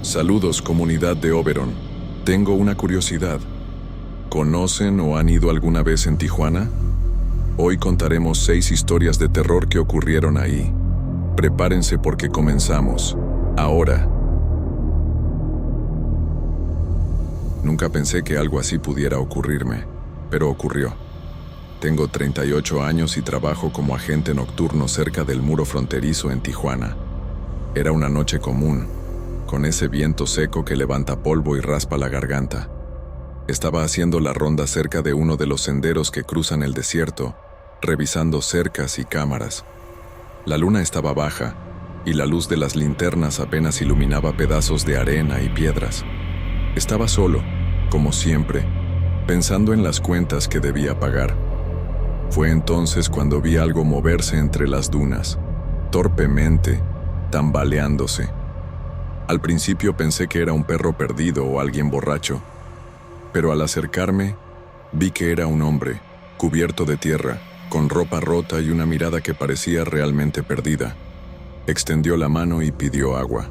Saludos, comunidad de Oberon. Tengo una curiosidad. ¿Conocen o han ido alguna vez en Tijuana? Hoy contaremos 6 historias de terror que ocurrieron ahí. Prepárense porque comenzamos. Ahora. Nunca pensé que algo así pudiera ocurrirme, pero ocurrió. Tengo 38 años y trabajo como agente nocturno cerca del muro fronterizo en Tijuana. Era una noche común, con ese viento seco que levanta polvo y raspa la garganta. Estaba haciendo la ronda cerca de uno de los senderos que cruzan el desierto, revisando cercas y cámaras. La luna estaba baja, y la luz de las linternas apenas iluminaba pedazos de arena y piedras. Estaba solo, como siempre, pensando en las cuentas que debía pagar. Fue entonces cuando vi algo moverse entre las dunas, torpemente, tambaleándose. Al principio pensé que era un perro perdido o alguien borracho, pero al acercarme, vi que era un hombre, cubierto de tierra, con ropa rota y una mirada que parecía realmente perdida. Extendió la mano y pidió agua.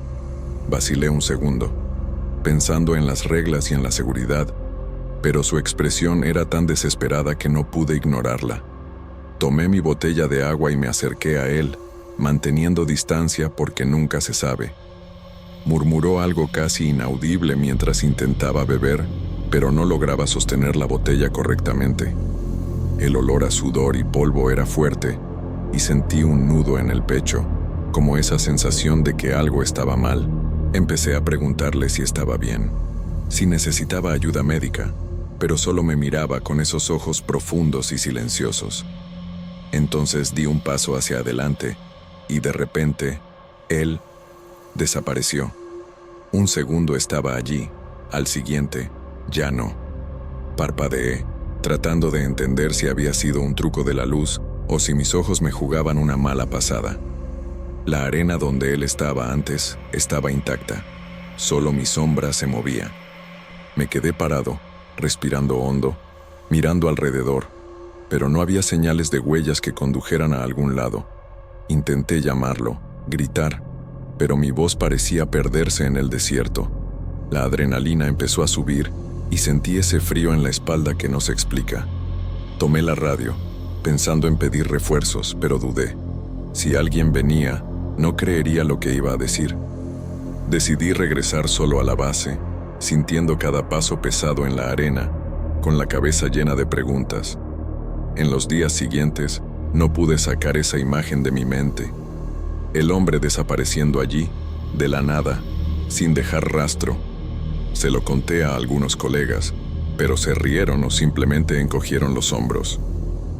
Vacilé un segundo, pensando en las reglas y en la seguridad, pero su expresión era tan desesperada que no pude ignorarla. Tomé mi botella de agua y me acerqué a él, manteniendo distancia porque nunca se sabe. Murmuró algo casi inaudible mientras intentaba beber, pero no lograba sostener la botella correctamente. El olor a sudor y polvo era fuerte, y sentí un nudo en el pecho, como esa sensación de que algo estaba mal. Empecé a preguntarle si estaba bien, si necesitaba ayuda médica, pero solo me miraba con esos ojos profundos y silenciosos. Entonces di un paso hacia adelante, y de repente, él desapareció. Un segundo estaba allí, al siguiente, ya no. Parpadeé, tratando de entender si había sido un truco de la luz o si mis ojos me jugaban una mala pasada. La arena donde él estaba antes estaba intacta, solo mi sombra se movía. Me quedé parado, respirando hondo, mirando alrededor, pero no había señales de huellas que condujeran a algún lado. Intenté llamarlo, gritar, pero mi voz parecía perderse en el desierto. La adrenalina empezó a subir y sentí ese frío en la espalda que no se explica. Tomé la radio, pensando en pedir refuerzos, pero dudé. Si alguien venía, no creería lo que iba a decir. Decidí regresar solo a la base, sintiendo cada paso pesado en la arena, con la cabeza llena de preguntas. En los días siguientes, no pude sacar esa imagen de mi mente. El hombre desapareciendo allí, de la nada, sin dejar rastro. Se lo conté a algunos colegas, pero se rieron o simplemente encogieron los hombros.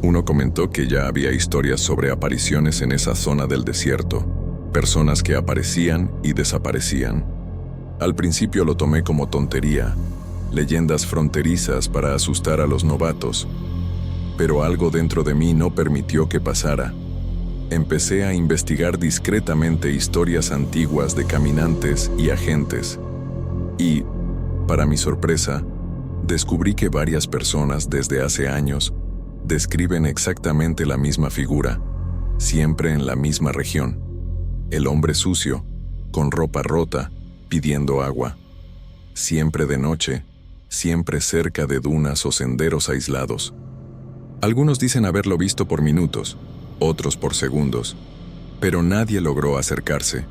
Uno comentó que ya había historias sobre apariciones en esa zona del desierto, personas que aparecían y desaparecían. Al principio lo tomé como tontería, leyendas fronterizas para asustar a los novatos, pero algo dentro de mí no permitió que pasara. Empecé a investigar discretamente historias antiguas de caminantes y agentes, y, para mi sorpresa, descubrí que varias personas desde hace años describen exactamente la misma figura, siempre en la misma región. El hombre sucio, con ropa rota, pidiendo agua. Siempre de noche, siempre cerca de dunas o senderos aislados. Algunos dicen haberlo visto por minutos, otros por segundos, pero nadie logró acercarse.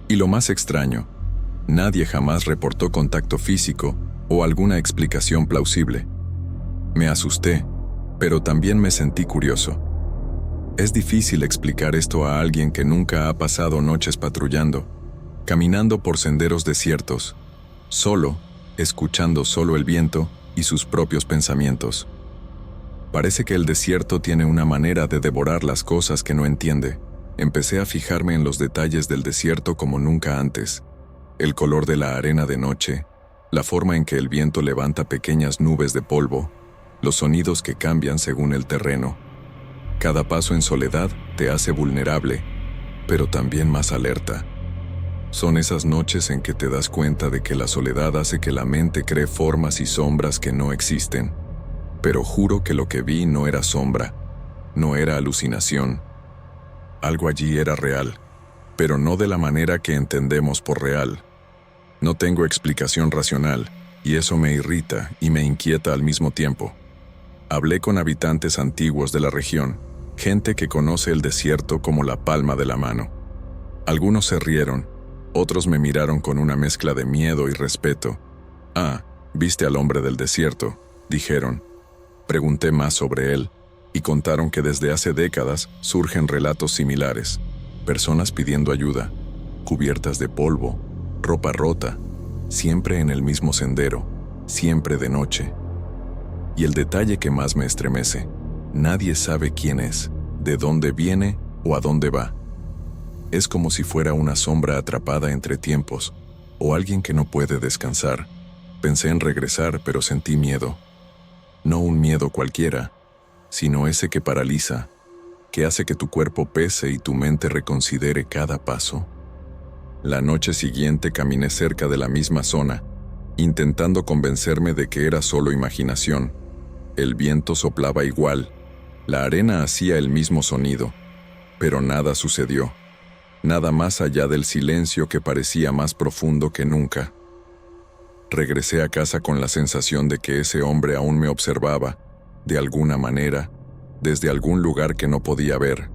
Y lo más extraño, nadie jamás reportó contacto físico o alguna explicación plausible. Me asusté, pero también me sentí curioso. Es difícil explicar esto a alguien que nunca ha pasado noches patrullando, caminando por senderos desiertos, solo, escuchando solo el viento y sus propios pensamientos. Parece que el desierto tiene una manera de devorar las cosas que no entiende. Empecé a fijarme en los detalles del desierto como nunca antes. El color de la arena de noche, la forma en que el viento levanta pequeñas nubes de polvo, los sonidos que cambian según el terreno. Cada paso en soledad te hace vulnerable, pero también más alerta. Son esas noches en que te das cuenta de que la soledad hace que la mente cree formas y sombras que no existen. Pero juro que lo que vi no era sombra, no era alucinación. Algo allí era real, pero no de la manera que entendemos por real. No tengo explicación racional, y eso me irrita y me inquieta al mismo tiempo. Hablé con habitantes antiguos de la región, gente que conoce el desierto como la palma de la mano. Algunos se rieron, otros me miraron con una mezcla de miedo y respeto. «Ah, ¿viste al hombre del desierto?», dijeron. Pregunté más sobre él, y contaron que desde hace décadas surgen relatos similares. Personas pidiendo ayuda, cubiertas de polvo, ropa rota, siempre en el mismo sendero, siempre de noche. Y el detalle que más me estremece, nadie sabe quién es, de dónde viene o a dónde va. Es como si fuera una sombra atrapada entre tiempos, o alguien que no puede descansar. Pensé en regresar, pero sentí miedo. No un miedo cualquiera, sino ese que paraliza, que hace que tu cuerpo pese y tu mente reconsidere cada paso. La noche siguiente caminé cerca de la misma zona, intentando convencerme de que era solo imaginación. El viento soplaba igual, la arena hacía el mismo sonido, pero nada sucedió. Nada más allá del silencio que parecía más profundo que nunca. Regresé a casa con la sensación de que ese hombre aún me observaba, de alguna manera, desde algún lugar que no podía ver.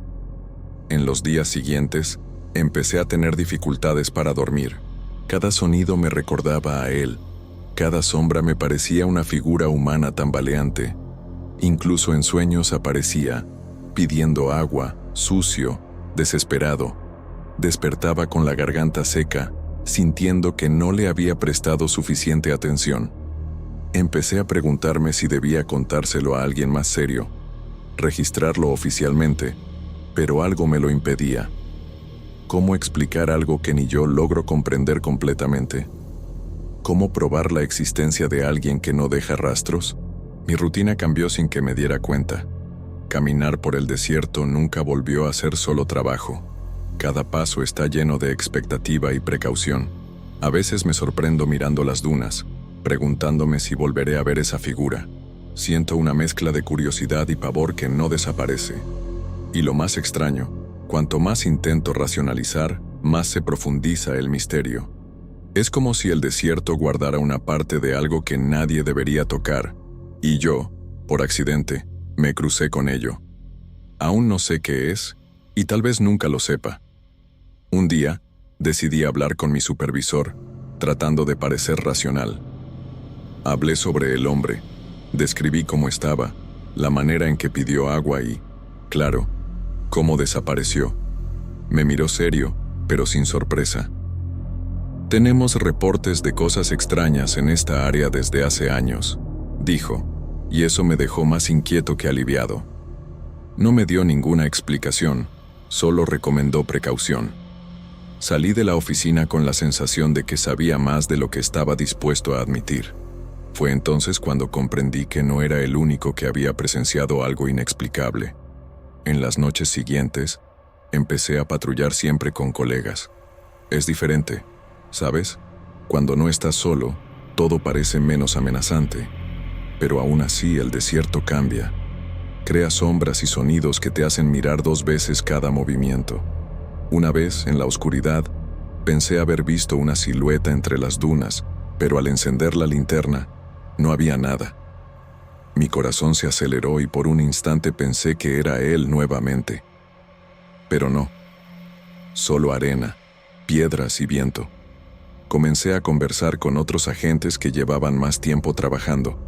En los días siguientes, empecé a tener dificultades para dormir. Cada sonido me recordaba a él. Cada sombra me parecía una figura humana tambaleante. Incluso en sueños aparecía, pidiendo agua, sucio, desesperado. Despertaba con la garganta seca, sintiendo que no le había prestado suficiente atención. Empecé a preguntarme si debía contárselo a alguien más serio, registrarlo oficialmente, pero algo me lo impedía. ¿Cómo explicar algo que ni yo logro comprender completamente? ¿Cómo probar la existencia de alguien que no deja rastros? Mi rutina cambió sin que me diera cuenta. Caminar por el desierto nunca volvió a ser solo trabajo. Cada paso está lleno de expectativa y precaución. A veces me sorprendo mirando las dunas, preguntándome si volveré a ver esa figura. Siento una mezcla de curiosidad y pavor que no desaparece. Y lo más extraño, cuanto más intento racionalizar, más se profundiza el misterio. Es como si el desierto guardara una parte de algo que nadie debería tocar, y yo, por accidente, me crucé con ello. Aún no sé qué es, y tal vez nunca lo sepa. Un día, decidí hablar con mi supervisor, tratando de parecer racional. Hablé sobre el hombre, describí cómo estaba, la manera en que pidió agua y, claro, cómo desapareció. Me miró serio, pero sin sorpresa. «Tenemos reportes de cosas extrañas en esta área desde hace años», dijo, y eso me dejó más inquieto que aliviado. No me dio ninguna explicación, solo recomendó precaución. Salí de la oficina con la sensación de que sabía más de lo que estaba dispuesto a admitir. Fue entonces cuando comprendí que no era el único que había presenciado algo inexplicable. En las noches siguientes, empecé a patrullar siempre con colegas. Es diferente, ¿sabes? Cuando no estás solo, todo parece menos amenazante. Pero aún así el desierto cambia. Crea sombras y sonidos que te hacen mirar 2 veces cada movimiento. Una vez, en la oscuridad, pensé haber visto una silueta entre las dunas, pero al encender la linterna, no había nada. Mi corazón se aceleró y por un instante pensé que era él nuevamente. Pero no. Solo arena, piedras y viento. Comencé a conversar con otros agentes que llevaban más tiempo trabajando.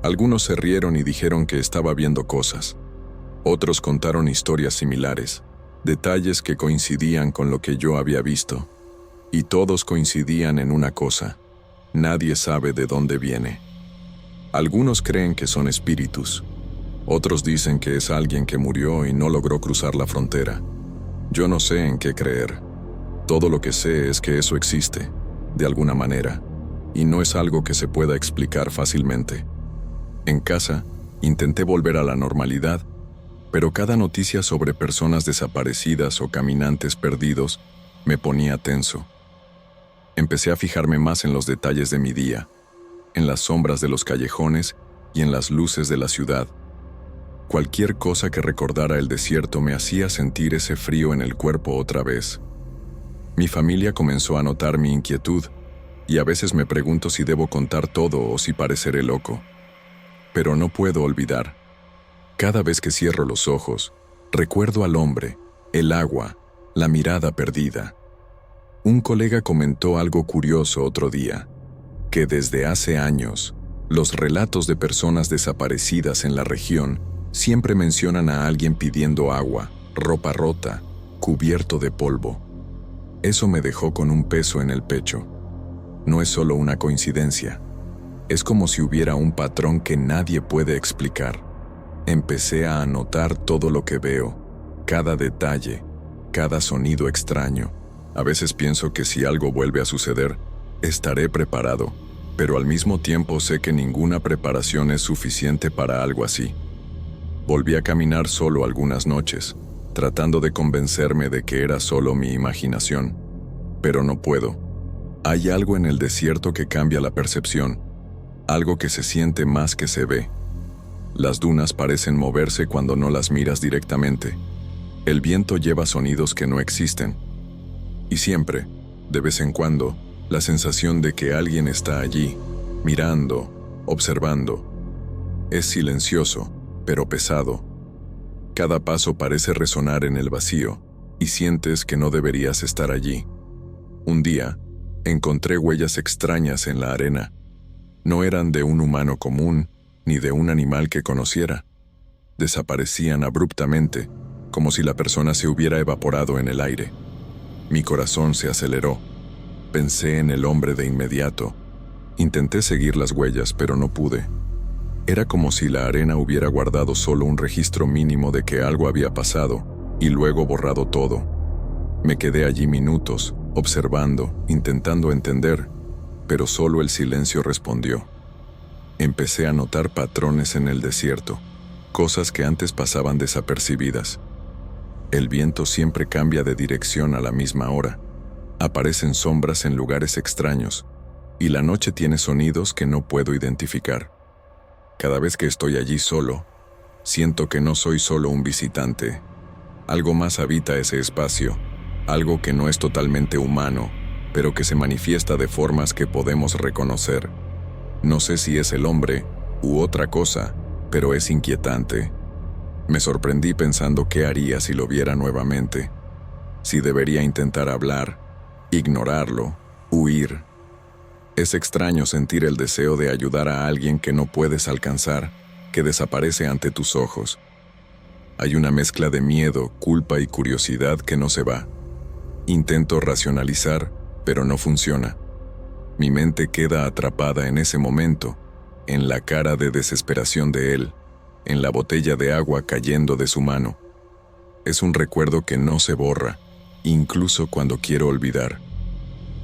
Algunos se rieron y dijeron que estaba viendo cosas. Otros contaron historias similares, detalles que coincidían con lo que yo había visto. Y todos coincidían en una cosa: nadie sabe de dónde viene. Algunos creen que son espíritus. Otros dicen que es alguien que murió y no logró cruzar la frontera. Yo no sé en qué creer. Todo lo que sé es que eso existe, de alguna manera, y no es algo que se pueda explicar fácilmente. En casa, intenté volver a la normalidad, pero cada noticia sobre personas desaparecidas o caminantes perdidos me ponía tenso. Empecé a fijarme más en los detalles de mi día, en las sombras de los callejones y en las luces de la ciudad. Cualquier cosa que recordara el desierto me hacía sentir ese frío en el cuerpo otra vez. Mi familia comenzó a notar mi inquietud, y a veces me pregunto si debo contar todo o si pareceré loco. Pero no puedo olvidar. Cada vez que cierro los ojos, recuerdo al hombre, el agua, la mirada perdida. Un colega comentó algo curioso otro día, que desde hace años, los relatos de personas desaparecidas en la región siempre mencionan a alguien pidiendo agua, ropa rota, cubierto de polvo. Eso me dejó con un peso en el pecho. No es solo una coincidencia. Es como si hubiera un patrón que nadie puede explicar. Empecé a anotar todo lo que veo, cada detalle, cada sonido extraño. A veces pienso que si algo vuelve a suceder, estaré preparado, pero al mismo tiempo sé que ninguna preparación es suficiente para algo así. Volví a caminar solo algunas noches, tratando de convencerme de que era solo mi imaginación, pero no puedo. Hay algo en el desierto que cambia la percepción, algo que se siente más que se ve. Las dunas parecen moverse cuando no las miras directamente. El viento lleva sonidos que no existen. Y siempre, de vez en cuando, la sensación de que alguien está allí, mirando, observando. Es silencioso, pero pesado. Cada paso parece resonar en el vacío, y sientes que no deberías estar allí. Un día, encontré huellas extrañas en la arena. No eran de un humano común, ni de un animal que conociera. Desaparecían abruptamente, como si la persona se hubiera evaporado en el aire. Mi corazón se aceleró. Pensé en el hombre de inmediato. Intenté seguir las huellas, pero no pude. Era como si la arena hubiera guardado solo un registro mínimo de que algo había pasado, y luego borrado todo. Me quedé allí minutos, observando, intentando entender, pero solo el silencio respondió. Empecé a notar patrones en el desierto, cosas que antes pasaban desapercibidas. El viento siempre cambia de dirección a la misma hora. Aparecen sombras en lugares extraños, y la noche tiene sonidos que no puedo identificar. Cada vez que estoy allí solo, siento que no soy solo un visitante. Algo más habita ese espacio, algo que no es totalmente humano, pero que se manifiesta de formas que podemos reconocer. No sé si es el hombre u otra cosa, pero es inquietante. Me sorprendí pensando qué haría si lo viera nuevamente. Si debería intentar hablar, ignorarlo, huir. Es extraño sentir el deseo de ayudar a alguien que no puedes alcanzar, que desaparece ante tus ojos. Hay una mezcla de miedo, culpa y curiosidad que no se va. Intento racionalizar, pero no funciona. Mi mente queda atrapada en ese momento, en la cara de desesperación de él, en la botella de agua cayendo de su mano. Es un recuerdo que no se borra, incluso cuando quiero olvidar.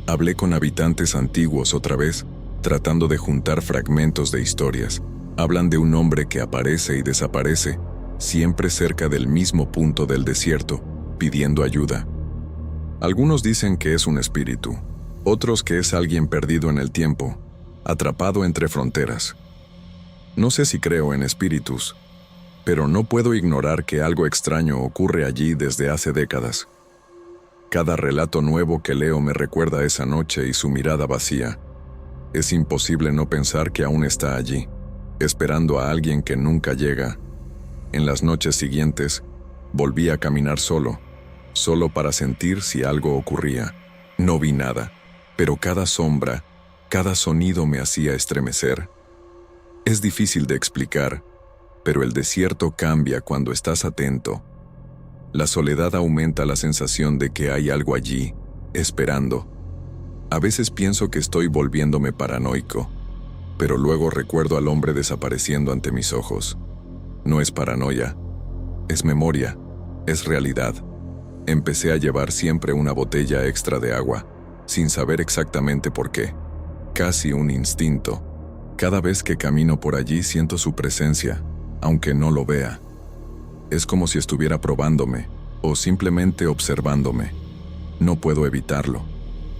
Hablé con habitantes antiguos otra vez, tratando de juntar fragmentos de historias. Hablan de un hombre que aparece y desaparece, siempre cerca del mismo punto del desierto, pidiendo ayuda. Algunos dicen que es un espíritu, otros que es alguien perdido en el tiempo, atrapado entre fronteras. No sé si creo en espíritus, pero no puedo ignorar que algo extraño ocurre allí desde hace décadas. Cada relato nuevo que leo me recuerda esa noche y su mirada vacía. Es imposible no pensar que aún está allí, esperando a alguien que nunca llega. En las noches siguientes, volví a caminar solo para sentir si algo ocurría. No vi nada, pero cada sombra, cada sonido me hacía estremecer. Es difícil de explicar, pero el desierto cambia cuando estás atento. La soledad aumenta la sensación de que hay algo allí, esperando. A veces pienso que estoy volviéndome paranoico, pero luego recuerdo al hombre desapareciendo ante mis ojos. No es paranoia, es memoria, es realidad. Empecé a llevar siempre una botella extra de agua, sin saber exactamente por qué. Casi un instinto. Cada vez que camino por allí siento su presencia, aunque no lo vea. Es como si estuviera probándome, o simplemente observándome. No puedo evitarlo.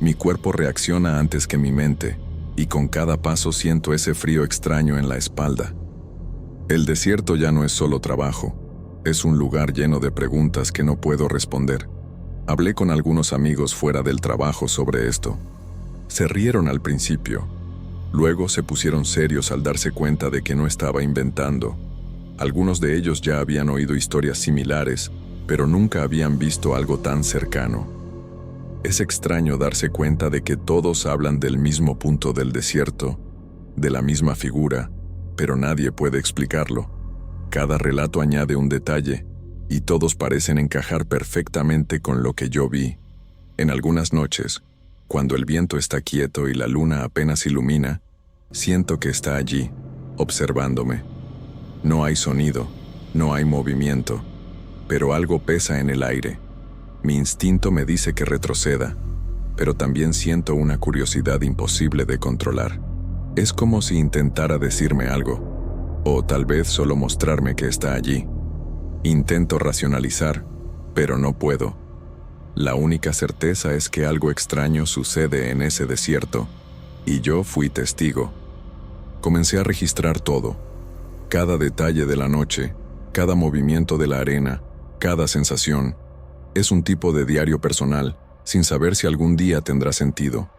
Mi cuerpo reacciona antes que mi mente, y con cada paso siento ese frío extraño en la espalda. El desierto ya no es solo trabajo, es un lugar lleno de preguntas que no puedo responder. Hablé con algunos amigos fuera del trabajo sobre esto. Se rieron al principio. Luego se pusieron serios al darse cuenta de que no estaba inventando. Algunos de ellos ya habían oído historias similares, pero nunca habían visto algo tan cercano. Es extraño darse cuenta de que todos hablan del mismo punto del desierto, de la misma figura, pero nadie puede explicarlo. Cada relato añade un detalle, y todos parecen encajar perfectamente con lo que yo vi. En algunas noches, cuando el viento está quieto y la luna apenas ilumina, siento que está allí, observándome. No hay sonido, no hay movimiento, pero algo pesa en el aire. Mi instinto me dice que retroceda, pero también siento una curiosidad imposible de controlar. Es como si intentara decirme algo, o tal vez solo mostrarme que está allí. Intento racionalizar, pero no puedo. La única certeza es que algo extraño sucede en ese desierto, y yo fui testigo. Comencé a registrar todo, cada detalle de la noche, cada movimiento de la arena, cada sensación. Es un tipo de diario personal, sin saber si algún día tendrá sentido.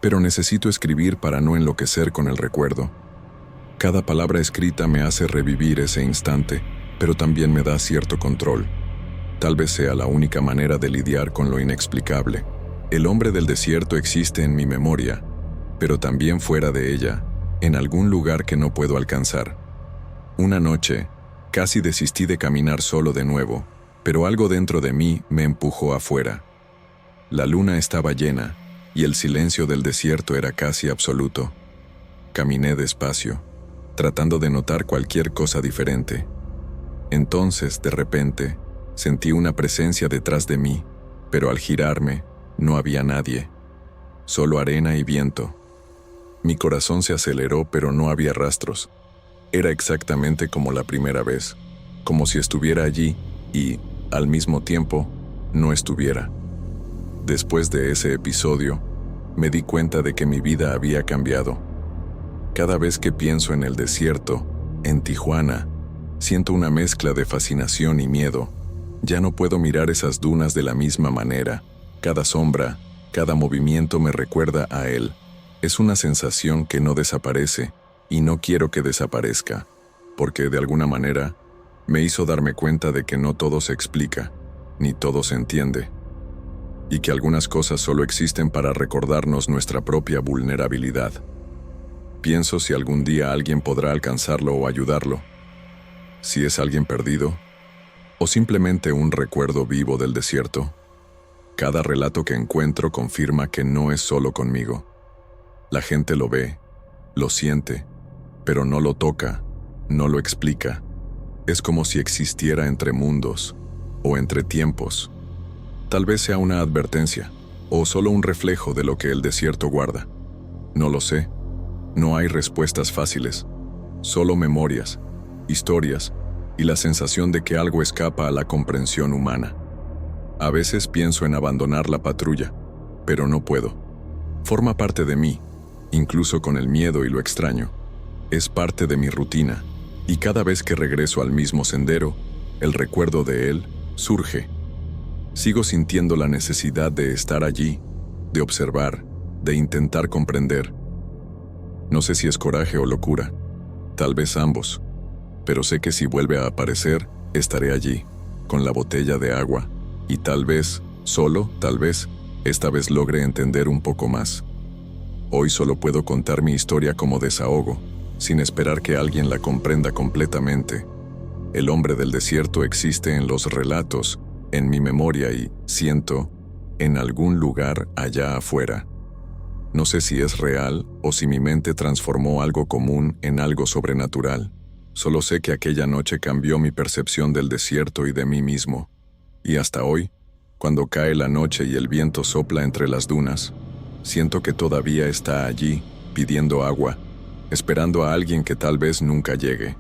Pero necesito escribir para no enloquecer con el recuerdo. Cada palabra escrita me hace revivir ese instante, pero también me da cierto control. Tal vez sea la única manera de lidiar con lo inexplicable. El hombre del desierto existe en mi memoria, pero también fuera de ella, en algún lugar que no puedo alcanzar. Una noche, casi desistí de caminar solo de nuevo, pero algo dentro de mí me empujó afuera. La luna estaba llena, y el silencio del desierto era casi absoluto. Caminé despacio, tratando de notar cualquier cosa diferente. Entonces, de repente, sentí una presencia detrás de mí, pero al girarme, no había nadie. Solo arena y viento. Mi corazón se aceleró, pero no había rastros. Era exactamente como la primera vez, como si estuviera allí y, al mismo tiempo, no estuviera. Después de ese episodio, me di cuenta de que mi vida había cambiado. Cada vez que pienso en el desierto, en Tijuana, siento una mezcla de fascinación y miedo. Ya no puedo mirar esas dunas de la misma manera. Cada sombra, cada movimiento me recuerda a él. Es una sensación que no desaparece, y no quiero que desaparezca, porque de alguna manera me hizo darme cuenta de que no todo se explica, ni todo se entiende, y que algunas cosas solo existen para recordarnos nuestra propia vulnerabilidad. Pienso si algún día alguien podrá alcanzarlo o ayudarlo, si es alguien perdido, o simplemente un recuerdo vivo del desierto. Cada relato que encuentro confirma que no es solo conmigo. La gente lo ve, lo siente, pero no lo toca, no lo explica. Es como si existiera entre mundos, o entre tiempos. Tal vez sea una advertencia, o solo un reflejo de lo que el desierto guarda. No lo sé. No hay respuestas fáciles, solo memorias, historias, y la sensación de que algo escapa a la comprensión humana. A veces pienso en abandonar la patrulla, pero no puedo. Forma parte de mí, incluso con el miedo y lo extraño. Es parte de mi rutina, y cada vez que regreso al mismo sendero, el recuerdo de él surge. Sigo sintiendo la necesidad de estar allí, de observar, de intentar comprender. No sé si es coraje o locura, tal vez ambos, pero sé que si vuelve a aparecer, estaré allí, con la botella de agua, y tal vez, solo, tal vez, esta vez logre entender un poco más. Hoy solo puedo contar mi historia como desahogo, sin esperar que alguien la comprenda completamente. El hombre del desierto existe en los relatos, en mi memoria y, siento, en algún lugar allá afuera. No sé si es real o si mi mente transformó algo común en algo sobrenatural. Solo sé que aquella noche cambió mi percepción del desierto y de mí mismo. Y hasta hoy, cuando cae la noche y el viento sopla entre las dunas, siento que todavía está allí, pidiendo agua, esperando a alguien que tal vez nunca llegue.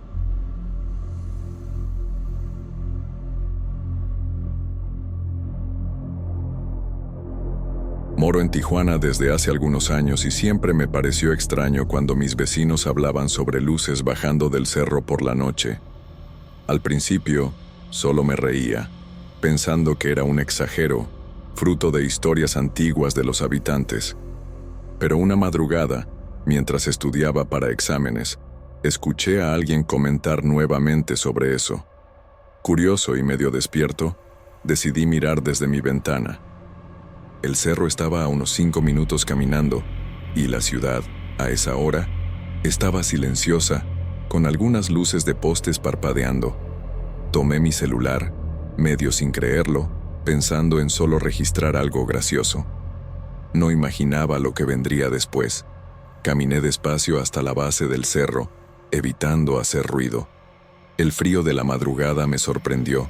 Moro en Tijuana desde hace algunos años y siempre me pareció extraño cuando mis vecinos hablaban sobre luces bajando del cerro por la noche. Al principio, solo me reía, pensando que era un exagero, fruto de historias antiguas de los habitantes. Pero una madrugada, mientras estudiaba para exámenes, escuché a alguien comentar nuevamente sobre eso. Curioso y medio despierto, decidí mirar desde mi ventana. El cerro estaba a unos 5 minutos caminando, y la ciudad, a esa hora, estaba silenciosa, con algunas luces de postes parpadeando. Tomé mi celular, medio sin creerlo, pensando en solo registrar algo gracioso. No imaginaba lo que vendría después. Caminé despacio hasta la base del cerro, evitando hacer ruido. El frío de la madrugada me sorprendió.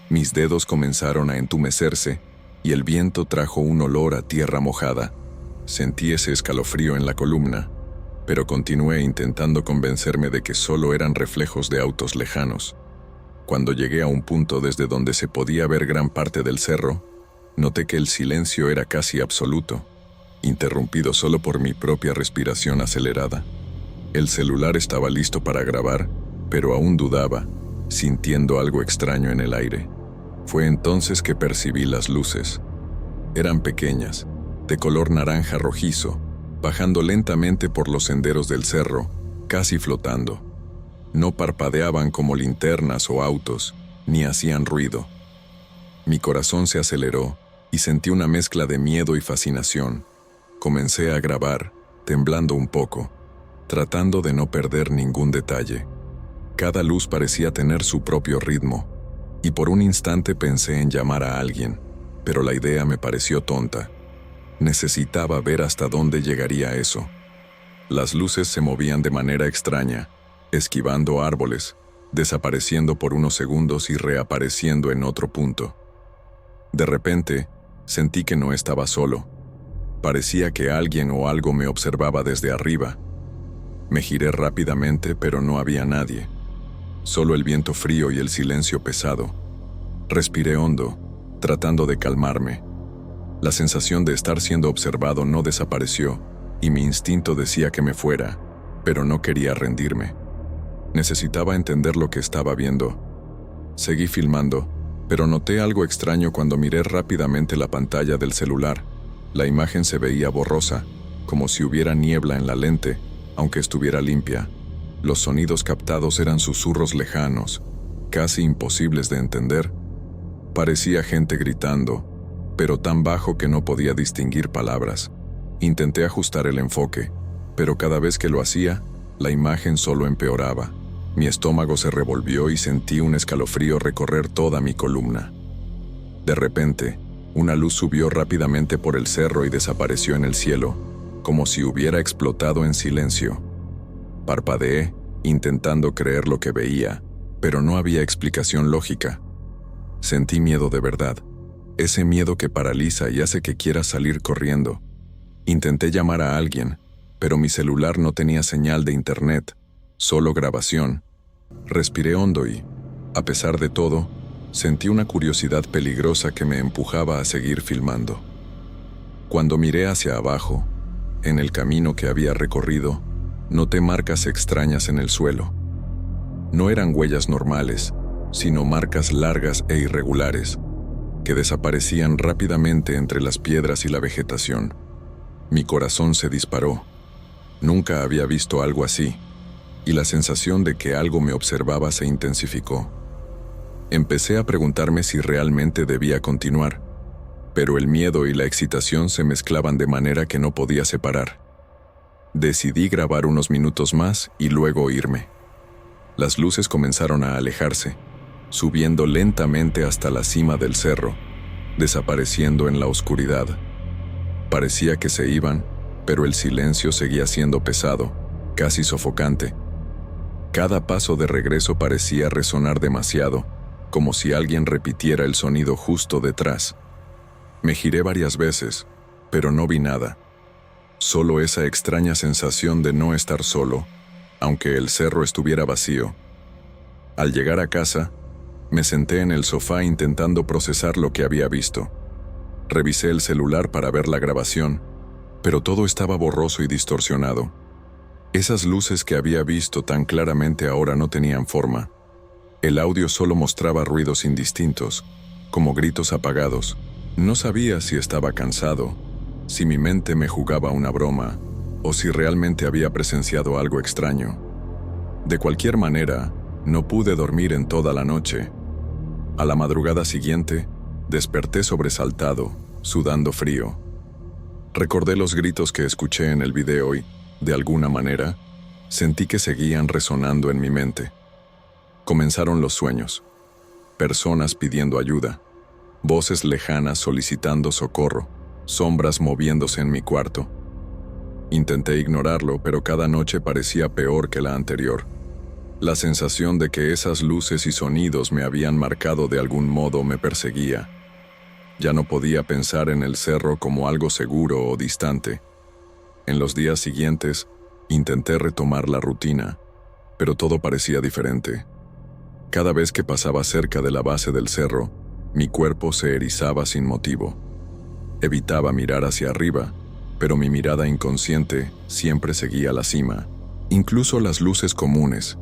Mis dedos comenzaron a entumecerse y el viento trajo un olor a tierra mojada. Sentí ese escalofrío en la columna, pero continué intentando convencerme de que solo eran reflejos de autos lejanos. Cuando llegué a un punto desde donde se podía ver gran parte del cerro, noté que el silencio era casi absoluto, interrumpido solo por mi propia respiración acelerada. El celular estaba listo para grabar, pero aún dudaba, sintiendo algo extraño en el aire. Fue entonces que percibí las luces. Eran pequeñas, de color naranja rojizo, bajando lentamente por los senderos del cerro, casi flotando. No parpadeaban como linternas o autos, ni hacían ruido. Mi corazón se aceleró y sentí una mezcla de miedo y fascinación. Comencé a grabar, temblando un poco, tratando de no perder ningún detalle. Cada luz parecía tener su propio ritmo, y por un instante pensé en llamar a alguien, pero la idea me pareció tonta. Necesitaba ver hasta dónde llegaría eso. Las luces se movían de manera extraña, esquivando árboles, desapareciendo por unos segundos y reapareciendo en otro punto. De repente, sentí que no estaba solo. Parecía que alguien o algo me observaba desde arriba. Me giré rápidamente, pero no había nadie. Solo el viento frío y el silencio pesado. Respiré hondo, tratando de calmarme. La sensación de estar siendo observado no desapareció, y mi instinto decía que me fuera, pero no quería rendirme. Necesitaba entender lo que estaba viendo. Seguí filmando, pero noté algo extraño cuando miré rápidamente la pantalla del celular. La imagen se veía borrosa, como si hubiera niebla en la lente, aunque estuviera limpia. Los sonidos captados eran susurros lejanos, casi imposibles de entender. Parecía gente gritando, pero tan bajo que no podía distinguir palabras. Intenté ajustar el enfoque, pero cada vez que lo hacía, la imagen solo empeoraba. Mi estómago se revolvió y sentí un escalofrío recorrer toda mi columna. De repente, una luz subió rápidamente por el cerro y desapareció en el cielo, como si hubiera explotado en silencio. Parpadeé, intentando creer lo que veía, pero no había explicación lógica. Sentí miedo de verdad, ese miedo que paraliza y hace que quieras salir corriendo. Intenté llamar a alguien, pero mi celular no tenía señal de internet, solo grabación. Respiré hondo y, a pesar de todo, sentí una curiosidad peligrosa que me empujaba a seguir filmando. Cuando miré hacia abajo, en el camino que había recorrido, noté marcas extrañas en el suelo. No eran huellas normales, sino marcas largas e irregulares, que desaparecían rápidamente entre las piedras y la vegetación. Mi corazón se disparó. Nunca había visto algo así, y la sensación de que algo me observaba se intensificó. Empecé a preguntarme si realmente debía continuar, pero el miedo y la excitación se mezclaban de manera que no podía separar. Decidí grabar unos minutos más y luego irme. Las luces comenzaron a alejarse, subiendo lentamente hasta la cima del cerro, desapareciendo en la oscuridad. Parecía que se iban, pero el silencio seguía siendo pesado, casi sofocante. Cada paso de regreso parecía resonar demasiado, como si alguien repitiera el sonido justo detrás. Me giré varias veces, pero no vi nada. Solo esa extraña sensación de no estar solo, aunque el cerro estuviera vacío. Al llegar a casa, me senté en el sofá intentando procesar lo que había visto. Revisé el celular para ver la grabación, pero todo estaba borroso y distorsionado. Esas luces que había visto tan claramente ahora no tenían forma. El audio solo mostraba ruidos indistintos, como gritos apagados. No sabía si estaba cansado, si mi mente me jugaba una broma o si realmente había presenciado algo extraño. De cualquier manera, no pude dormir en toda la noche. A la madrugada siguiente, desperté sobresaltado, sudando frío. Recordé los gritos que escuché en el video y, de alguna manera, sentí que seguían resonando en mi mente. Comenzaron los sueños. Personas pidiendo ayuda, voces lejanas solicitando socorro, sombras moviéndose en mi cuarto. Intenté ignorarlo, pero cada noche parecía peor que la anterior. La sensación de que esas luces y sonidos me habían marcado de algún modo me perseguía. Ya no podía pensar en el cerro como algo seguro o distante. En los días siguientes, intenté retomar la rutina, pero todo parecía diferente. Cada vez que pasaba cerca de la base del cerro, mi cuerpo se erizaba sin motivo. Evitaba mirar hacia arriba, pero mi mirada inconsciente siempre seguía la cima. Incluso las luces comunes,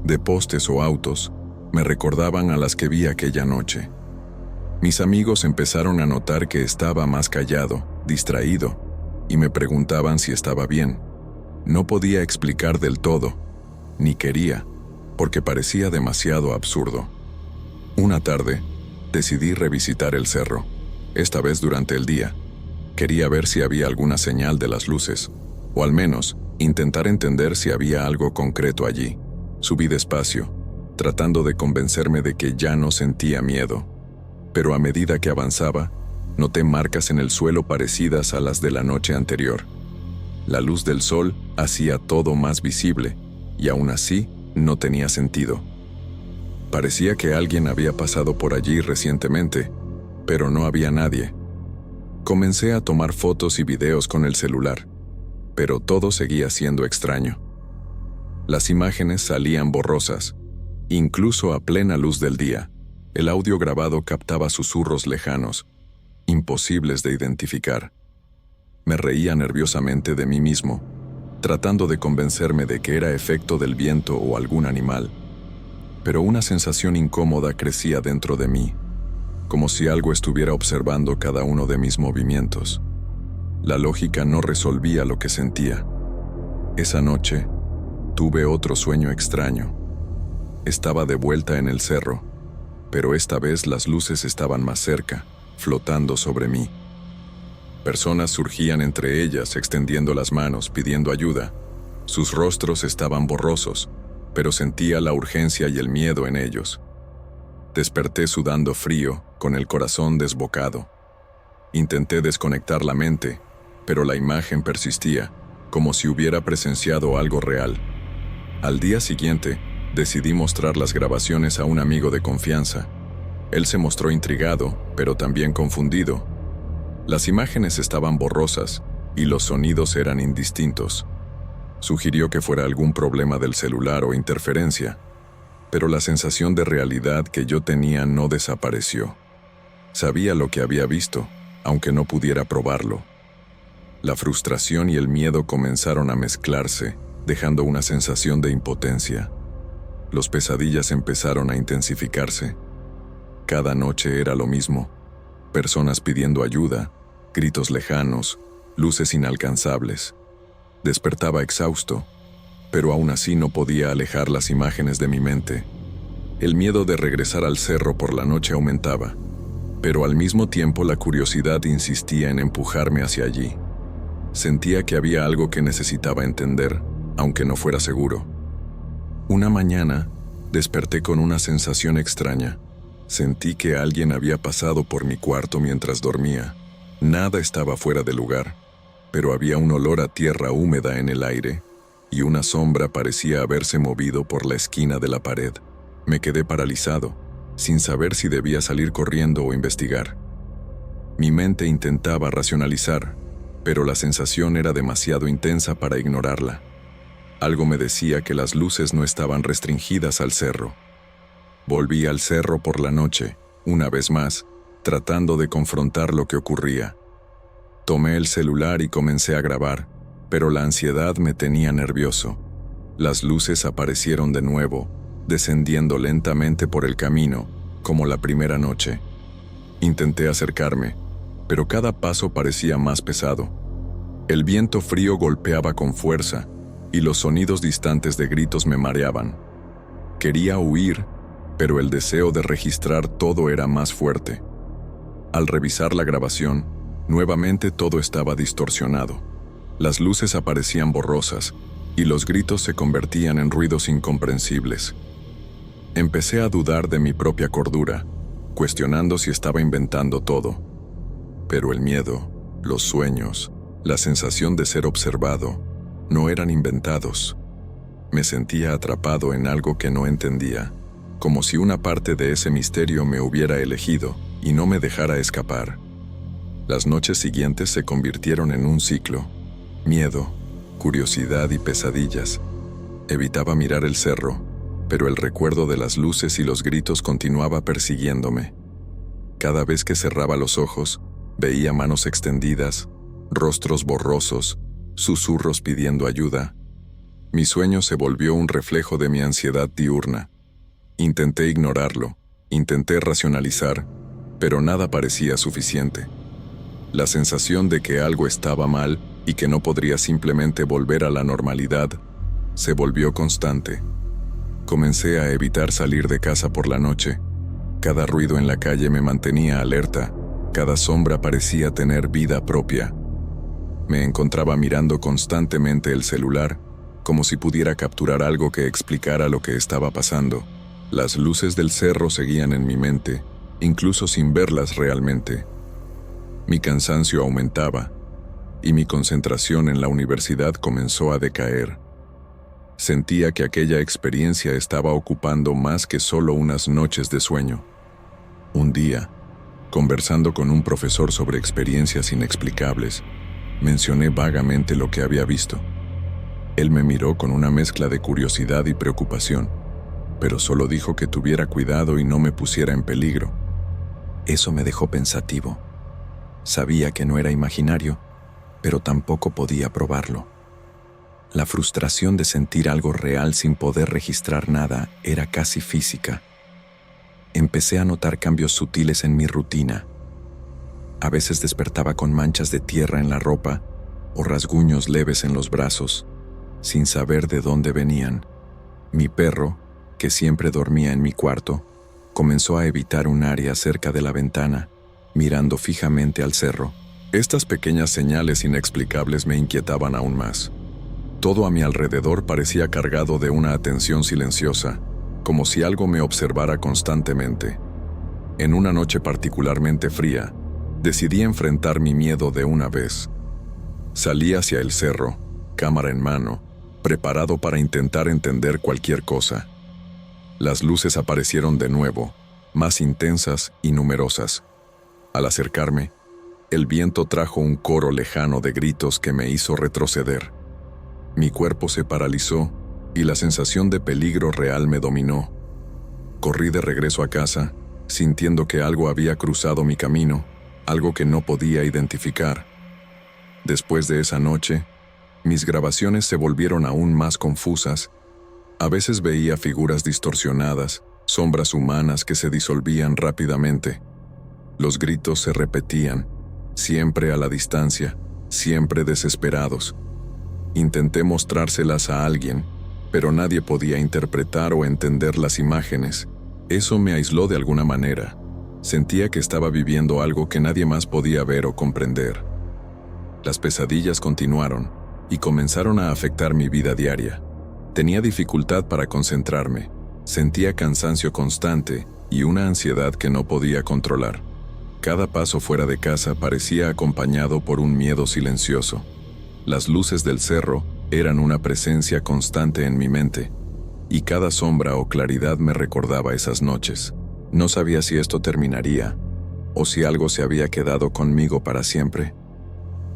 de postes o autos, me recordaban a las que vi aquella noche. Mis amigos empezaron a notar que estaba más callado, distraído, y me preguntaban si estaba bien. No podía explicar del todo, ni quería, porque parecía demasiado absurdo. Una tarde, decidí revisitar el cerro, esta vez durante el día. Quería ver si había alguna señal de las luces, o al menos intentar entender si había algo concreto allí. Subí despacio, tratando de convencerme de que ya no sentía miedo. Pero a medida que avanzaba, noté marcas en el suelo parecidas a las de la noche anterior. La luz del sol hacía todo más visible, y aún así no tenía sentido. Parecía que alguien había pasado por allí recientemente, pero no había nadie. Comencé a tomar fotos y videos con el celular, pero todo seguía siendo extraño. Las imágenes salían borrosas, incluso a plena luz del día. El audio grabado captaba susurros lejanos, imposibles de identificar. Me reía nerviosamente de mí mismo, tratando de convencerme de que era efecto del viento o algún animal. Pero una sensación incómoda crecía dentro de mí, como si algo estuviera observando cada uno de mis movimientos. La lógica no resolvía lo que sentía. Esa noche, tuve otro sueño extraño. Estaba de vuelta en el cerro, pero esta vez las luces estaban más cerca, flotando sobre mí. Personas surgían entre ellas, extendiendo las manos, pidiendo ayuda. Sus rostros estaban borrosos, pero sentía la urgencia y el miedo en ellos. Desperté sudando frío, con el corazón desbocado. Intenté desconectar la mente, pero la imagen persistía, como si hubiera presenciado algo real. Al día siguiente, decidí mostrar las grabaciones a un amigo de confianza. Él se mostró intrigado, pero también confundido. Las imágenes estaban borrosas y los sonidos eran indistintos. Sugirió que fuera algún problema del celular o interferencia, pero la sensación de realidad que yo tenía no desapareció. Sabía lo que había visto, aunque no pudiera probarlo. La frustración y el miedo comenzaron a mezclarse, dejando una sensación de impotencia. Los pesadillas empezaron a intensificarse. Cada noche era lo mismo: personas pidiendo ayuda, gritos lejanos, luces inalcanzables. Despertaba exhausto, pero aún así no podía alejar las imágenes de mi mente. El miedo de regresar al cerro por la noche aumentaba, pero al mismo tiempo la curiosidad insistía en empujarme hacia allí. Sentía que había algo que necesitaba entender, aunque no fuera seguro. Una mañana, desperté con una sensación extraña. Sentí que alguien había pasado por mi cuarto mientras dormía. Nada estaba fuera de lugar, pero había un olor a tierra húmeda en el aire, y una sombra parecía haberse movido por la esquina de la pared. Me quedé paralizado, sin saber si debía salir corriendo o investigar. Mi mente intentaba racionalizar, pero la sensación era demasiado intensa para ignorarla. Algo me decía que las luces no estaban restringidas al cerro. Volví al cerro por la noche, una vez más, tratando de confrontar lo que ocurría. Tomé el celular y comencé a grabar, pero la ansiedad me tenía nervioso. Las luces aparecieron de nuevo, descendiendo lentamente por el camino, como la primera noche. Intenté acercarme, pero cada paso parecía más pesado. El viento frío golpeaba con fuerza, y los sonidos distantes de gritos me mareaban. Quería huir, pero el deseo de registrar todo era más fuerte. Al revisar la grabación, nuevamente todo estaba distorsionado. Las luces aparecían borrosas, y los gritos se convertían en ruidos incomprensibles. Empecé a dudar de mi propia cordura, cuestionando si estaba inventando todo. Pero el miedo, los sueños, la sensación de ser observado, no eran inventados. Me sentía atrapado en algo que no entendía, como si una parte de ese misterio me hubiera elegido y no me dejara escapar. Las noches siguientes se convirtieron en un ciclo: miedo, curiosidad y pesadillas. Evitaba mirar el cerro, pero el recuerdo de las luces y los gritos continuaba persiguiéndome. Cada vez que cerraba los ojos, veía manos extendidas, rostros borrosos, susurros pidiendo ayuda. Mi sueño se volvió un reflejo de mi ansiedad diurna. Intenté ignorarlo, intenté racionalizar, pero nada parecía suficiente. La sensación de que algo estaba mal y que no podría simplemente volver a la normalidad se volvió constante. Comencé a evitar salir de casa por la noche. Cada ruido en la calle me mantenía alerta, cada sombra parecía tener vida propia. Me encontraba mirando constantemente el celular, como si pudiera capturar algo que explicara lo que estaba pasando. Las luces del cerro seguían en mi mente, incluso sin verlas realmente. Mi cansancio aumentaba, y mi concentración en la universidad comenzó a decaer. Sentía que aquella experiencia estaba ocupando más que solo unas noches de sueño. Un día, conversando con un profesor sobre experiencias inexplicables, mencioné vagamente lo que había visto. Él me miró con una mezcla de curiosidad y preocupación, pero solo dijo que tuviera cuidado y no me pusiera en peligro. Eso me dejó pensativo. Sabía que no era imaginario, pero tampoco podía probarlo. La frustración de sentir algo real sin poder registrar nada era casi física. Empecé a notar cambios sutiles en mi rutina. A veces despertaba con manchas de tierra en la ropa o rasguños leves en los brazos, sin saber de dónde venían. Mi perro, que siempre dormía en mi cuarto, comenzó a evitar un área cerca de la ventana, mirando fijamente al cerro. Estas pequeñas señales inexplicables me inquietaban aún más. Todo a mi alrededor parecía cargado de una atención silenciosa, como si algo me observara constantemente. En una noche particularmente fría, decidí enfrentar mi miedo de una vez. Salí hacia el cerro, cámara en mano, preparado para intentar entender cualquier cosa. Las luces aparecieron de nuevo, más intensas y numerosas. Al acercarme, el viento trajo un coro lejano de gritos que me hizo retroceder. Mi cuerpo se paralizó y la sensación de peligro real me dominó. Corrí de regreso a casa, sintiendo que algo había cruzado mi camino, algo que no podía identificar. Después de esa noche, mis grabaciones se volvieron aún más confusas. A veces veía figuras distorsionadas, sombras humanas que se disolvían rápidamente. Los gritos se repetían, siempre a la distancia, siempre desesperados. Intenté mostrárselas a alguien, pero nadie podía interpretar o entender las imágenes. Eso me aisló de alguna manera. Sentía que estaba viviendo algo que nadie más podía ver o comprender. Las pesadillas continuaron y comenzaron a afectar mi vida diaria. Tenía dificultad para concentrarme, sentía cansancio constante y una ansiedad que no podía controlar. Cada paso fuera de casa parecía acompañado por un miedo silencioso. Las luces del cerro eran una presencia constante en mi mente, y cada sombra o claridad me recordaba esas noches. No sabía si esto terminaría, o si algo se había quedado conmigo para siempre.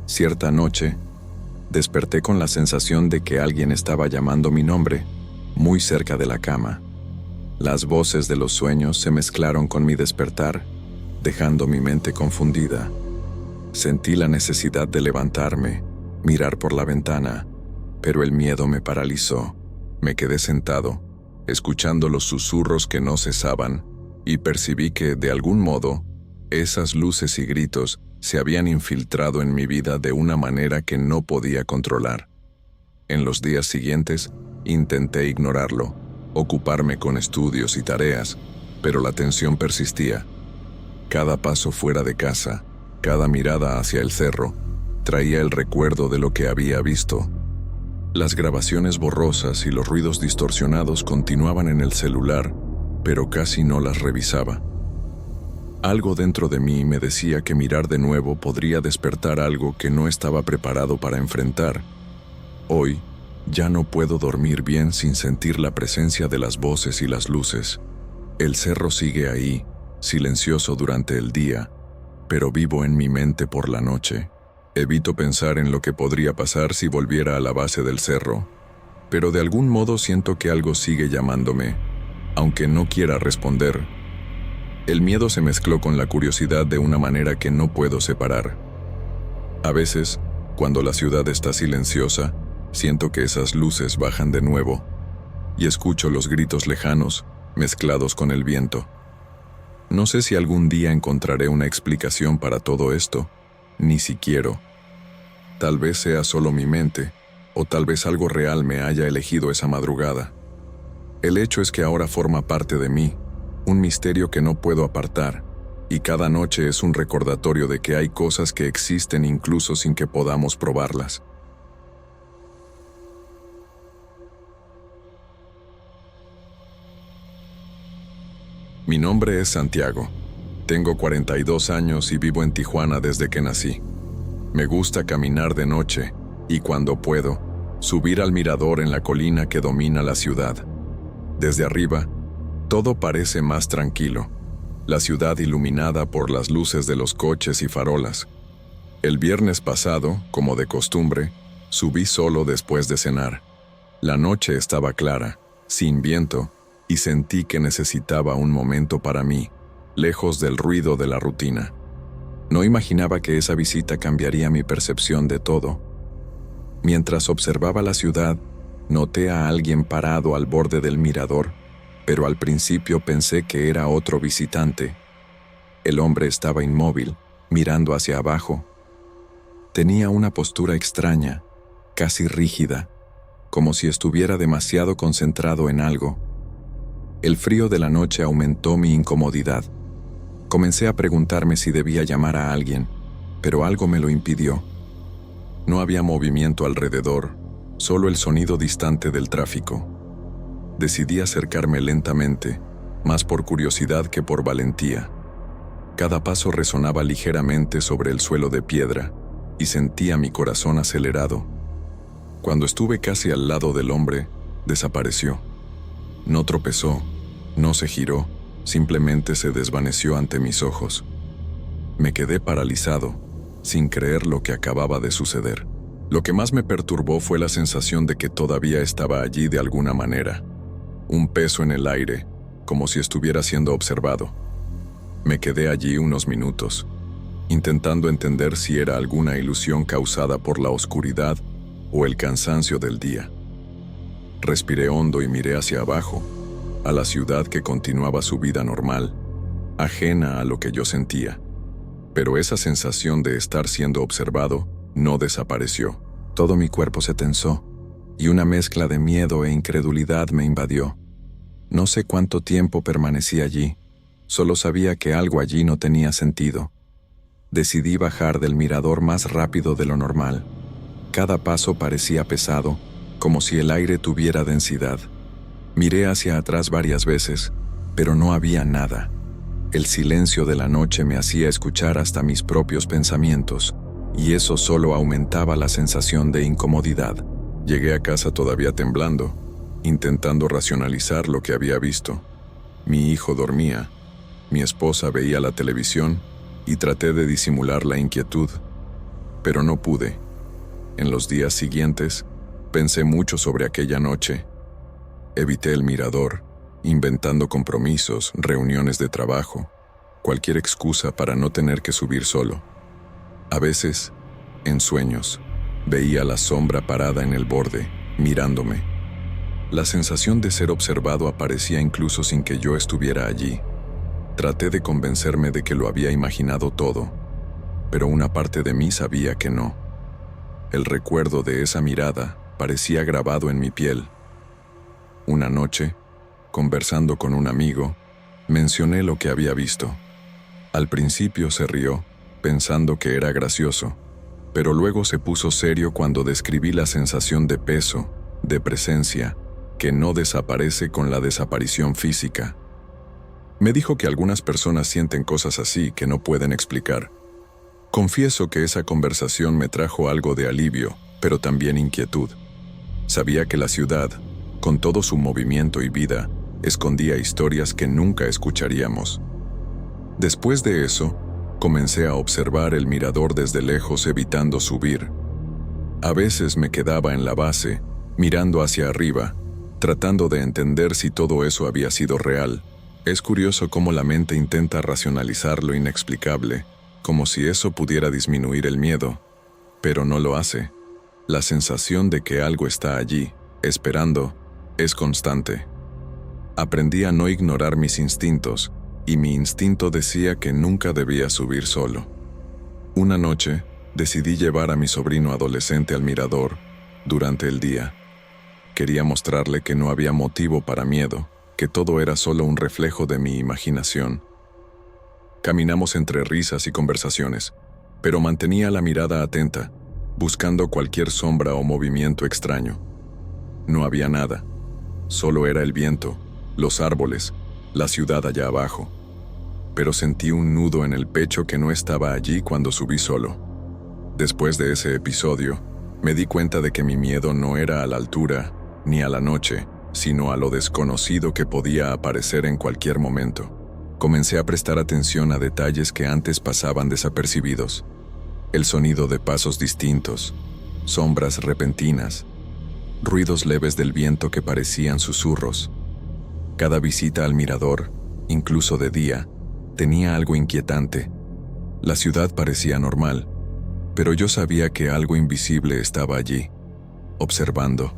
Cierta noche, desperté con la sensación de que alguien estaba llamando mi nombre, muy cerca de la cama. Las voces de los sueños se mezclaron con mi despertar, dejando mi mente confundida. Sentí la necesidad de levantarme, mirar por la ventana, pero el miedo me paralizó. Me quedé sentado, escuchando los susurros que no cesaban, y percibí que, de algún modo, esas luces y gritos se habían infiltrado en mi vida de una manera que no podía controlar. En los días siguientes, intenté ignorarlo, ocuparme con estudios y tareas, pero la tensión persistía. Cada paso fuera de casa, cada mirada hacia el cerro, traía el recuerdo de lo que había visto. Las grabaciones borrosas y los ruidos distorsionados continuaban en el celular, pero casi no las revisaba. Algo dentro de mí me decía que mirar de nuevo podría despertar algo que no estaba preparado para enfrentar. Hoy, ya no puedo dormir bien sin sentir la presencia de las voces y las luces. El cerro sigue ahí, silencioso durante el día, pero vivo en mi mente por la noche. Evito pensar en lo que podría pasar si volviera a la base del cerro, pero de algún modo siento que algo sigue llamándome, aunque no quiera responder. El miedo se mezcló con la curiosidad de una manera que no puedo separar. A veces, cuando la ciudad está silenciosa, siento que esas luces bajan de nuevo, y escucho los gritos lejanos, mezclados con el viento. No sé si algún día encontraré una explicación para todo esto, ni siquiera. Tal vez sea solo mi mente, o tal vez algo real me haya elegido esa madrugada. El hecho es que ahora forma parte de mí, un misterio que no puedo apartar, y cada noche es un recordatorio de que hay cosas que existen incluso sin que podamos probarlas. Mi nombre es Santiago. Tengo 42 años y vivo en Tijuana desde que nací. Me gusta caminar de noche y, cuando puedo, subir al mirador en la colina que domina la ciudad. Desde arriba, todo parece más tranquilo. La ciudad iluminada por las luces de los coches y farolas. El viernes pasado, como de costumbre, subí solo después de cenar. La noche estaba clara, sin viento, y sentí que necesitaba un momento para mí, lejos del ruido de la rutina. No imaginaba que esa visita cambiaría mi percepción de todo. Mientras observaba la ciudad, noté a alguien parado al borde del mirador, pero al principio pensé que era otro visitante. El hombre estaba inmóvil, mirando hacia abajo. Tenía una postura extraña, casi rígida, como si estuviera demasiado concentrado en algo. El frío de la noche aumentó mi incomodidad. Comencé a preguntarme si debía llamar a alguien, pero algo me lo impidió. No había movimiento alrededor, solo el sonido distante del tráfico. Decidí acercarme lentamente, más por curiosidad que por valentía. Cada paso resonaba ligeramente sobre el suelo de piedra, y sentía mi corazón acelerado. Cuando estuve casi al lado del hombre, desapareció. No tropezó, no se giró, simplemente se desvaneció ante mis ojos. Me quedé paralizado, sin creer lo que acababa de suceder. Lo que más me perturbó fue la sensación de que todavía estaba allí de alguna manera. Un peso en el aire, como si estuviera siendo observado. Me quedé allí unos minutos, intentando entender si era alguna ilusión causada por la oscuridad o el cansancio del día. Respiré hondo y miré hacia abajo, a la ciudad que continuaba su vida normal, ajena a lo que yo sentía. Pero esa sensación de estar siendo observado no desapareció. Todo mi cuerpo se tensó, y una mezcla de miedo e incredulidad me invadió. No sé cuánto tiempo permanecí allí, solo sabía que algo allí no tenía sentido. Decidí bajar del mirador más rápido de lo normal. Cada paso parecía pesado, como si el aire tuviera densidad. Miré hacia atrás varias veces, pero no había nada. El silencio de la noche me hacía escuchar hasta mis propios pensamientos, y eso solo aumentaba la sensación de incomodidad. Llegué a casa todavía temblando, intentando racionalizar lo que había visto. Mi hijo dormía, mi esposa veía la televisión, y traté de disimular la inquietud, pero no pude. En los días siguientes, pensé mucho sobre aquella noche. Evité el mirador, inventando compromisos, reuniones de trabajo, cualquier excusa para no tener que subir solo. A veces, en sueños, veía la sombra parada en el borde, mirándome. La sensación de ser observado aparecía incluso sin que yo estuviera allí. Traté de convencerme de que lo había imaginado todo, pero una parte de mí sabía que no. El recuerdo de esa mirada parecía grabado en mi piel. Una noche, conversando con un amigo, mencioné lo que había visto. Al principio se rió, pensando que era gracioso, pero luego se puso serio cuando describí la sensación de peso, de presencia, que no desaparece con la desaparición física. Me dijo que algunas personas sienten cosas así que no pueden explicar. Confieso que esa conversación me trajo algo de alivio, pero también inquietud. Sabía que la ciudad, con todo su movimiento y vida, escondía historias que nunca escucharíamos. Después de eso, comencé a observar el mirador desde lejos evitando subir. A veces me quedaba en la base, mirando hacia arriba, tratando de entender si todo eso había sido real. Es curioso cómo la mente intenta racionalizar lo inexplicable, como si eso pudiera disminuir el miedo, pero no lo hace. La sensación de que algo está allí, esperando, es constante. Aprendí a no ignorar mis instintos, y mi instinto decía que nunca debía subir solo. Una noche, decidí llevar a mi sobrino adolescente al mirador durante el día. Quería mostrarle que no había motivo para miedo, que todo era solo un reflejo de mi imaginación. Caminamos entre risas y conversaciones, pero mantenía la mirada atenta, buscando cualquier sombra o movimiento extraño. No había nada, solo era el viento, los árboles, la ciudad allá abajo. Pero sentí un nudo en el pecho que no estaba allí cuando subí solo. Después de ese episodio, me di cuenta de que mi miedo no era a la altura, ni a la noche, sino a lo desconocido que podía aparecer en cualquier momento. Comencé a prestar atención a detalles que antes pasaban desapercibidos. El sonido de pasos distintos, sombras repentinas, ruidos leves del viento que parecían susurros. Cada visita al mirador, incluso de día, tenía algo inquietante. La ciudad parecía normal, pero yo sabía que algo invisible estaba allí, observando.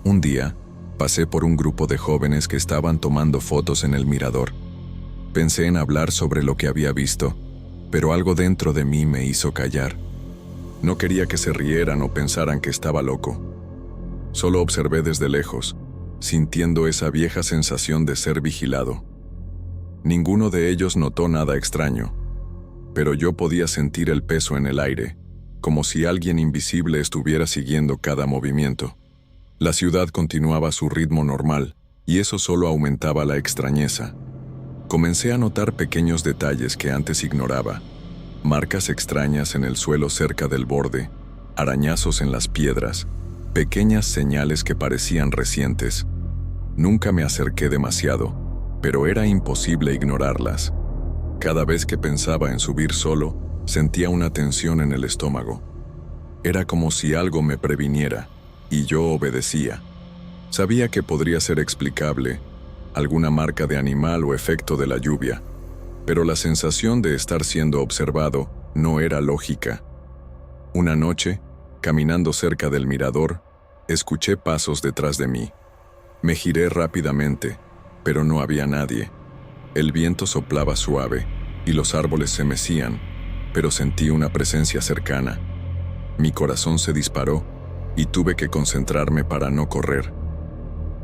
Un día, pasé por un grupo de jóvenes que estaban tomando fotos en el mirador. Pensé en hablar sobre lo que había visto, pero algo dentro de mí me hizo callar. No quería que se rieran o pensaran que estaba loco. Solo observé desde lejos, sintiendo esa vieja sensación de ser vigilado. Ninguno de ellos notó nada extraño, pero yo podía sentir el peso en el aire, como si alguien invisible estuviera siguiendo cada movimiento. La ciudad continuaba su ritmo normal, y eso solo aumentaba la extrañeza. Comencé a notar pequeños detalles que antes ignoraba. Marcas extrañas en el suelo cerca del borde, arañazos en las piedras, pequeñas señales que parecían recientes. Nunca me acerqué demasiado, pero era imposible ignorarlas. Cada vez que pensaba en subir solo, sentía una tensión en el estómago. Era como si algo me previniera, y yo obedecía. Sabía que podría ser explicable, alguna marca de animal o efecto de la lluvia, pero la sensación de estar siendo observado no era lógica. Una noche, caminando cerca del mirador, escuché pasos detrás de mí. Me giré rápidamente, pero no había nadie. El viento soplaba suave y los árboles se mecían, pero sentí una presencia cercana. Mi corazón se disparó y tuve que concentrarme para no correr.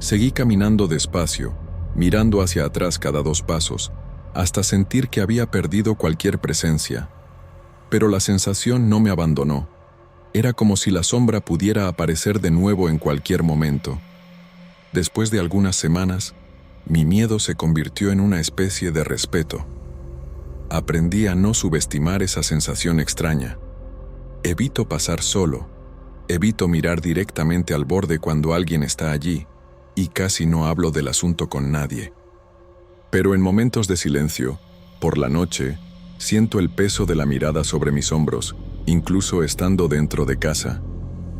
Seguí caminando despacio, mirando hacia atrás cada 2 pasos, hasta sentir que había perdido cualquier presencia. Pero la sensación no me abandonó. Era como si la sombra pudiera aparecer de nuevo en cualquier momento. Después de algunas semanas, mi miedo se convirtió en una especie de respeto. Aprendí a no subestimar esa sensación extraña. Evito pasar solo, evito mirar directamente al borde cuando alguien está allí, y casi no hablo del asunto con nadie. Pero en momentos de silencio, por la noche, siento el peso de la mirada sobre mis hombros, incluso estando dentro de casa.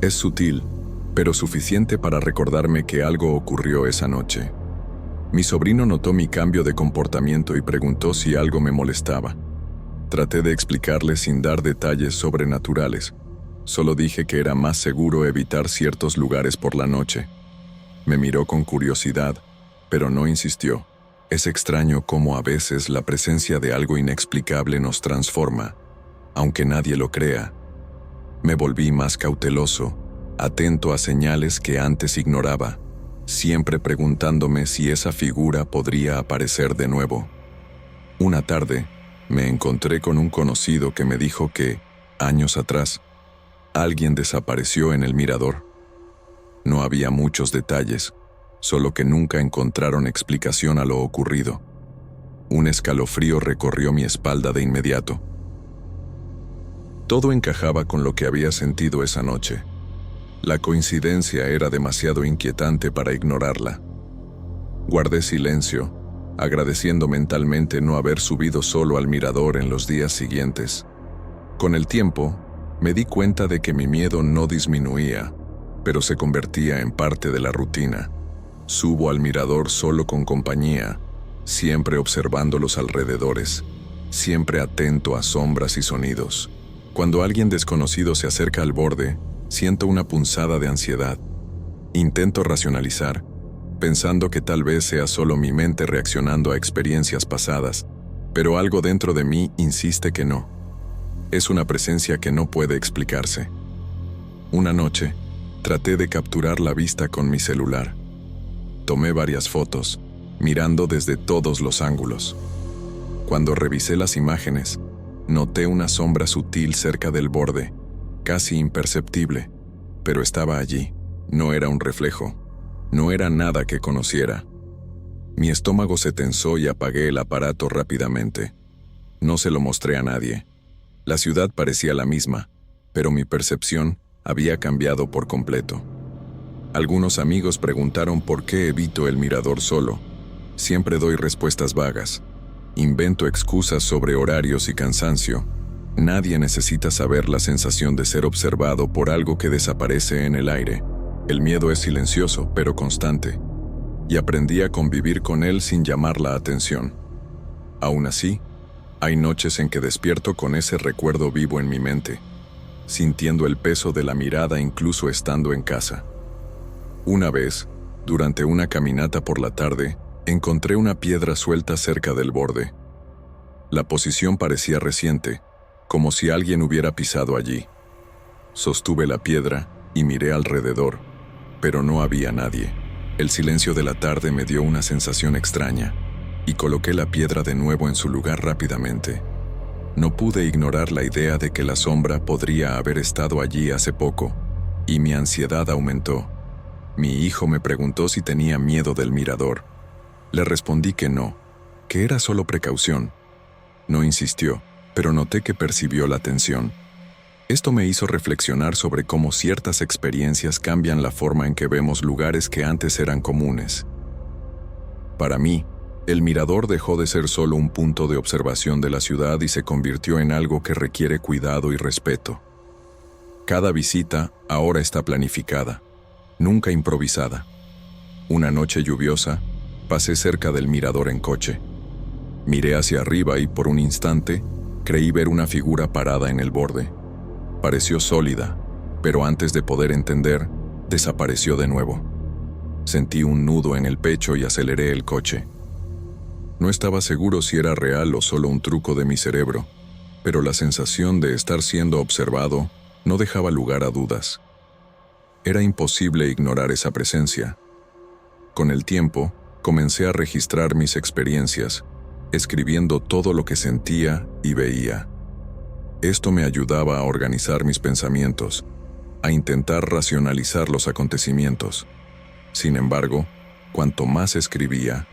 Es sutil, pero suficiente para recordarme que algo ocurrió esa noche. Mi sobrino notó mi cambio de comportamiento y preguntó si algo me molestaba. Traté de explicarle sin dar detalles sobrenaturales. Solo dije que era más seguro evitar ciertos lugares por la noche. Me miró con curiosidad, pero no insistió. Es extraño cómo a veces la presencia de algo inexplicable nos transforma, aunque nadie lo crea. Me volví más cauteloso, atento a señales que antes ignoraba, siempre preguntándome si esa figura podría aparecer de nuevo. Una tarde, me encontré con un conocido que me dijo que, años atrás, alguien desapareció en el mirador. No había muchos detalles, solo que nunca encontraron explicación a lo ocurrido. Un escalofrío recorrió mi espalda de inmediato. Todo encajaba con lo que había sentido esa noche. La coincidencia era demasiado inquietante para ignorarla. Guardé silencio, agradeciendo mentalmente no haber subido solo al mirador en los días siguientes. Con el tiempo, me di cuenta de que mi miedo no disminuía, pero se convertía en parte de la rutina. Subo al mirador solo con compañía, siempre observando los alrededores, siempre atento a sombras y sonidos. Cuando alguien desconocido se acerca al borde, siento una punzada de ansiedad. Intento racionalizar, pensando que tal vez sea solo mi mente reaccionando a experiencias pasadas, pero algo dentro de mí insiste que no. Es una presencia que no puede explicarse. Una noche, traté de capturar la vista con mi celular. Tomé varias fotos, mirando desde todos los ángulos. Cuando revisé las imágenes, noté una sombra sutil cerca del borde, casi imperceptible, pero estaba allí. No era un reflejo, no era nada que conociera. Mi estómago se tensó y apagué el aparato rápidamente. No se lo mostré a nadie. La ciudad parecía la misma, pero mi percepción había cambiado por completo. Algunos amigos preguntaron por qué evito el mirador solo. Siempre doy respuestas vagas. Invento excusas sobre horarios y cansancio. Nadie necesita saber la sensación de ser observado por algo que desaparece en el aire. El miedo es silencioso, pero constante. Y aprendí a convivir con él sin llamar la atención. Aún así, hay noches en que despierto con ese recuerdo vivo en mi mente, sintiendo el peso de la mirada incluso estando en casa. Una vez, durante una caminata por la tarde, encontré una piedra suelta cerca del borde. La posición parecía reciente, como si alguien hubiera pisado allí. Sostuve la piedra y miré alrededor, pero no había nadie. El silencio de la tarde me dio una sensación extraña, y coloqué la piedra de nuevo en su lugar rápidamente. No pude ignorar la idea de que la sombra podría haber estado allí hace poco, y mi ansiedad aumentó. Mi hijo me preguntó si tenía miedo del mirador. Le respondí que no, que era solo precaución. No insistió, pero noté que percibió la tensión. Esto me hizo reflexionar sobre cómo ciertas experiencias cambian la forma en que vemos lugares que antes eran comunes. Para mí, el mirador dejó de ser solo un punto de observación de la ciudad y se convirtió en algo que requiere cuidado y respeto. Cada visita ahora está planificada, nunca improvisada. Una noche lluviosa, pasé cerca del mirador en coche. Miré hacia arriba y por un instante creí ver una figura parada en el borde. Pareció sólida, pero antes de poder entender, desapareció de nuevo. Sentí un nudo en el pecho y aceleré el coche. No estaba seguro si era real o solo un truco de mi cerebro, pero la sensación de estar siendo observado no dejaba lugar a dudas. Era imposible ignorar esa presencia. Con el tiempo, comencé a registrar mis experiencias, escribiendo todo lo que sentía y veía. Esto me ayudaba a organizar mis pensamientos, a intentar racionalizar los acontecimientos. Sin embargo, cuanto más escribía,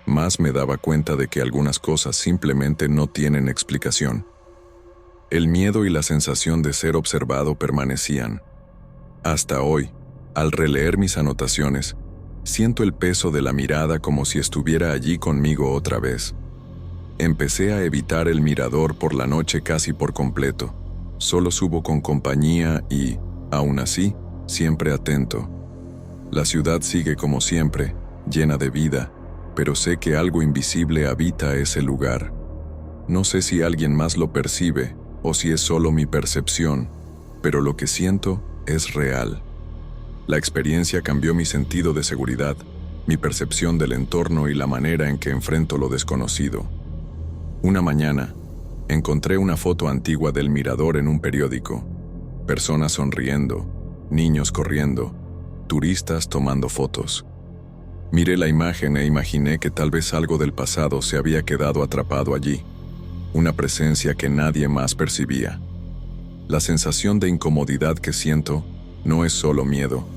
más me daba cuenta de que algunas cosas simplemente no tienen explicación. El miedo y la sensación de ser observado permanecían. Hasta hoy, al releer mis anotaciones, siento el peso de la mirada como si estuviera allí conmigo otra vez. Empecé a evitar el mirador por la noche casi por completo. Solo subo con compañía y, aún así, siempre atento. La ciudad sigue como siempre, llena de vida, pero sé que algo invisible habita ese lugar. No sé si alguien más lo percibe o si es solo mi percepción, pero lo que siento es real. La experiencia cambió mi sentido de seguridad, mi percepción del entorno y la manera en que enfrento lo desconocido. Una mañana, Encontré una foto antigua del mirador en un periódico. Personas sonriendo, niños corriendo, turistas tomando fotos. Miré la imagen e imaginé que tal vez algo del pasado se había quedado atrapado allí, una presencia que nadie más percibía. La sensación de incomodidad que siento no es solo miedo,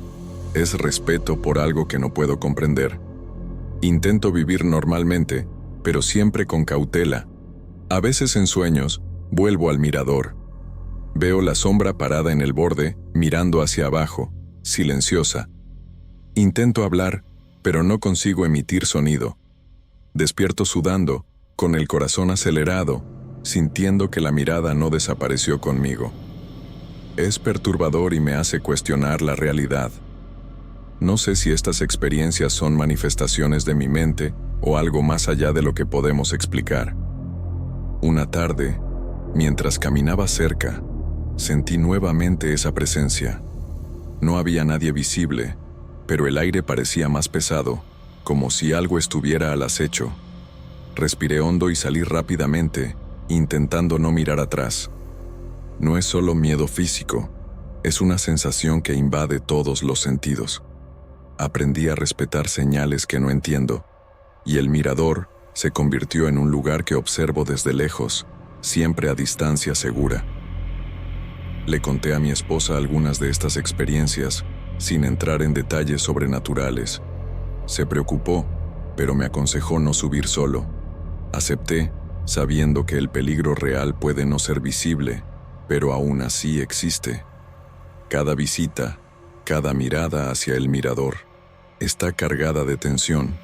es respeto por algo que no puedo comprender. Intento vivir normalmente, pero siempre con cautela. A veces en sueños, vuelvo al mirador. Veo la sombra parada en el borde, mirando hacia abajo, silenciosa. Intento hablar, pero no consigo emitir sonido. Despierto sudando, con el corazón acelerado, sintiendo que la mirada no desapareció conmigo. Es perturbador y me hace cuestionar la realidad. No sé si estas experiencias son manifestaciones de mi mente o algo más allá de lo que podemos explicar. Una tarde, mientras caminaba cerca, sentí nuevamente esa presencia. No había nadie visible, pero el aire parecía más pesado, como si algo estuviera al acecho. Respiré hondo y salí rápidamente, intentando no mirar atrás. No es solo miedo físico, es una sensación que invade todos los sentidos. Aprendí a respetar señales que no entiendo, y el mirador se convirtió en un lugar que observo desde lejos, siempre a distancia segura. Le conté a mi esposa algunas de estas experiencias, sin entrar en detalles sobrenaturales. Se preocupó, pero me aconsejó no subir solo. Acepté, sabiendo que el peligro real puede no ser visible, pero aún así existe. Cada visita, cada mirada hacia el mirador, está cargada de tensión.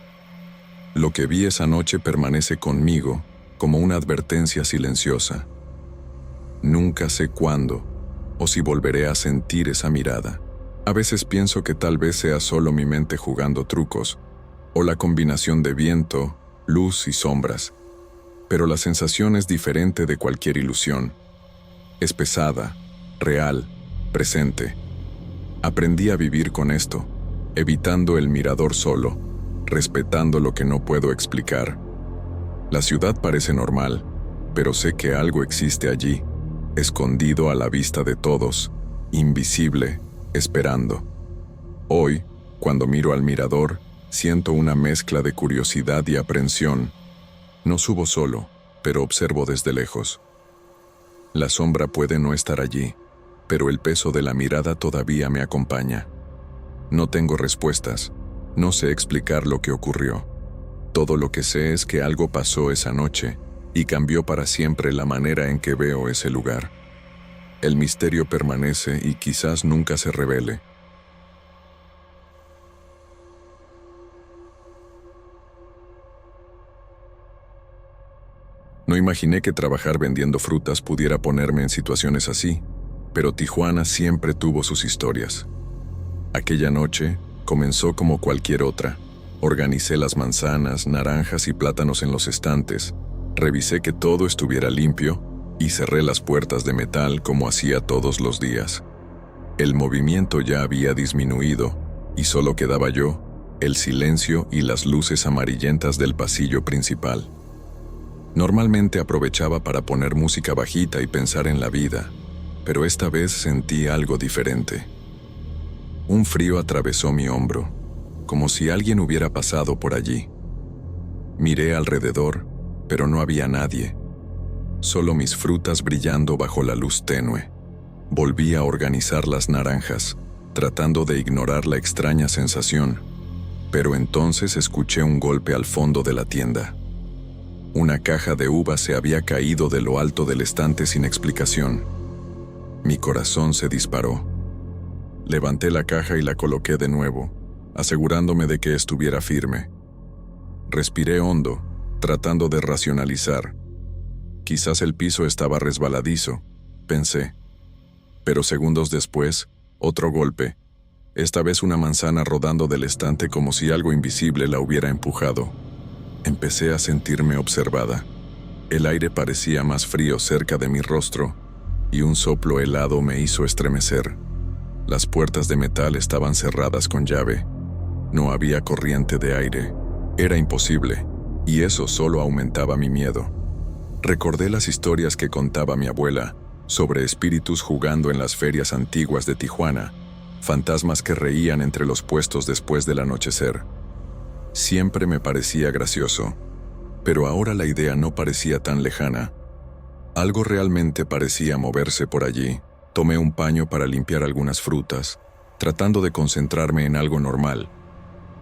Lo que vi esa noche permanece conmigo como una advertencia silenciosa. Nunca sé cuándo o si volveré a sentir esa mirada. A veces pienso que tal vez sea solo mi mente jugando trucos, o la combinación de viento, luz y sombras. Pero la sensación es diferente de cualquier ilusión. Es pesada, real, presente. Aprendí a vivir con esto, evitando el mirador solo, respetando lo que no puedo explicar. La ciudad parece normal, pero sé que algo existe allí, escondido a la vista de todos, invisible, esperando. Hoy, cuando miro al mirador, siento una mezcla de curiosidad y aprensión. No subo solo, pero observo desde lejos. La sombra puede no estar allí, pero el peso de la mirada todavía me acompaña. No tengo respuestas, no sé explicar lo que ocurrió. Todo lo que sé es que algo pasó esa noche y cambió para siempre la manera en que veo ese lugar. El misterio permanece y quizás nunca se revele. No imaginé que trabajar vendiendo frutas pudiera ponerme en situaciones así, pero Tijuana siempre tuvo sus historias. Aquella noche comenzó como cualquier otra. Organicé las manzanas, naranjas y plátanos en los estantes, revisé que todo estuviera limpio y cerré las puertas de metal como hacía todos los días. El movimiento ya había disminuido y solo quedaba yo, el silencio y las luces amarillentas del pasillo principal. Normalmente aprovechaba para poner música bajita y pensar en la vida, pero esta vez sentí algo diferente. Un frío atravesó mi hombro, como si alguien hubiera pasado por allí. Miré alrededor, pero no había nadie. Solo mis frutas brillando bajo la luz tenue. Volví a organizar las naranjas, tratando de ignorar la extraña sensación, pero entonces escuché un golpe al fondo de la tienda. Una caja de uvas se había caído de lo alto del estante sin explicación. Mi corazón se disparó. Levanté la caja y la coloqué de nuevo, asegurándome de que estuviera firme. Respiré hondo, tratando de racionalizar. Quizás el piso estaba resbaladizo, pensé. Pero segundos después, otro golpe. Esta vez una manzana rodando del estante como si algo invisible la hubiera empujado. Empecé a sentirme observada. El aire parecía más frío cerca de mi rostro, y un soplo helado me hizo estremecer. Las puertas de metal estaban cerradas con llave. No había corriente de aire. Era imposible, y eso solo aumentaba mi miedo. Recordé las historias que contaba mi abuela sobre espíritus jugando en las ferias antiguas de Tijuana, fantasmas que reían entre los puestos después del anochecer. Siempre me parecía gracioso, pero ahora la idea no parecía tan lejana. Algo realmente parecía moverse por allí. Tomé un paño para limpiar algunas frutas, tratando de concentrarme en algo normal,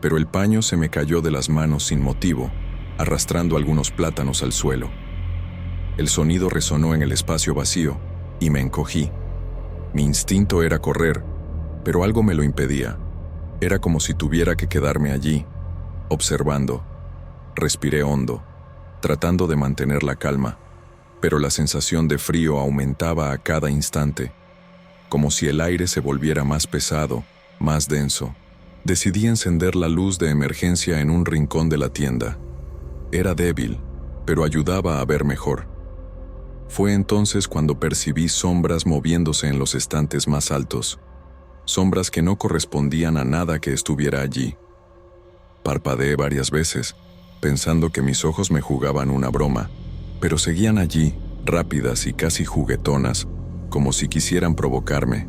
pero el paño se me cayó de las manos sin motivo, arrastrando algunos plátanos al suelo. El sonido resonó en el espacio vacío y me encogí. Mi instinto era correr, pero algo me lo impedía. Era como si tuviera que quedarme allí, observando. Respiré hondo, tratando de mantener la calma, pero la sensación de frío aumentaba a cada instante, como si el aire se volviera más pesado, más denso. Decidí encender la luz de emergencia en un rincón de la tienda. Era débil, pero ayudaba a ver mejor. Fue entonces cuando percibí sombras moviéndose en los estantes más altos, sombras que no correspondían a nada que estuviera allí. Parpadeé varias veces, pensando que mis ojos me jugaban una broma, pero seguían allí, rápidas y casi juguetonas, como si quisieran provocarme.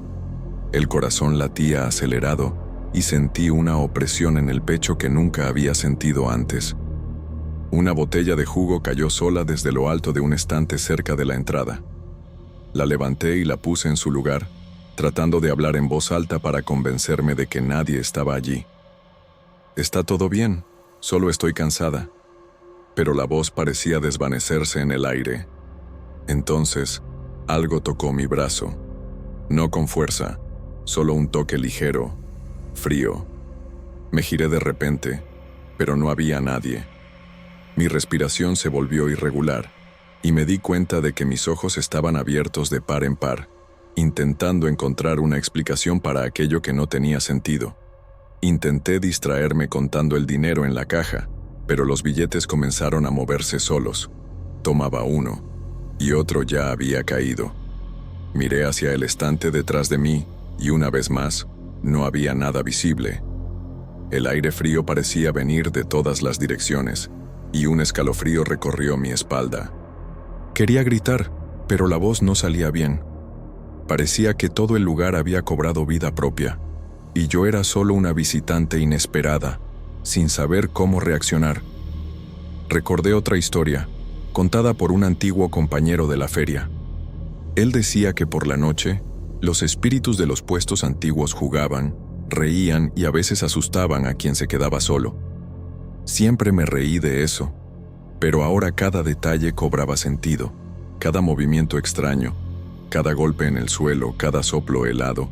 El corazón latía acelerado y sentí una opresión en el pecho que nunca había sentido antes. Una botella de jugo cayó sola desde lo alto de un estante cerca de la entrada. La levanté y la puse en su lugar, tratando de hablar en voz alta para convencerme de que nadie estaba allí. «Está todo bien, solo estoy cansada». Pero la voz parecía desvanecerse en el aire. Entonces, algo tocó mi brazo. No con fuerza, solo un toque ligero, frío. Me giré de repente, pero no había nadie. Mi respiración se volvió irregular, y me di cuenta de que mis ojos estaban abiertos de par en par, intentando encontrar una explicación para aquello que no tenía sentido. Intenté distraerme contando el dinero en la caja, pero los billetes comenzaron a moverse solos. Tomaba uno, y otro ya había caído. Miré hacia el estante detrás de mí, y una vez más, no había nada visible. El aire frío parecía venir de todas las direcciones, y un escalofrío recorrió mi espalda. Quería gritar, pero la voz no salía bien. Parecía que todo el lugar había cobrado vida propia, y yo era solo una visitante inesperada, sin saber cómo reaccionar. Recordé otra historia, contada por un antiguo compañero de la feria. Él decía que por la noche, los espíritus de los puestos antiguos jugaban, reían y a veces asustaban a quien se quedaba solo. Siempre me reí de eso, pero ahora cada detalle cobraba sentido, cada movimiento extraño, cada golpe en el suelo, cada soplo helado.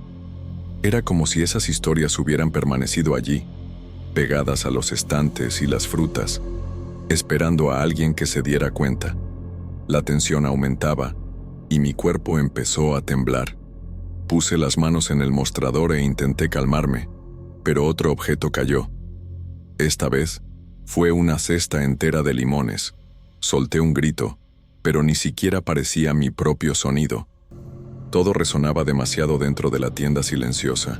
Era como si esas historias hubieran permanecido allí, pegadas a los estantes y las frutas, esperando a alguien que se diera cuenta. La tensión aumentaba y mi cuerpo empezó a temblar. Puse las manos en el mostrador e intenté calmarme, pero otro objeto cayó. Esta vez fue una cesta entera de limones. Solté un grito, pero ni siquiera parecía mi propio sonido. Todo resonaba demasiado dentro de la tienda silenciosa.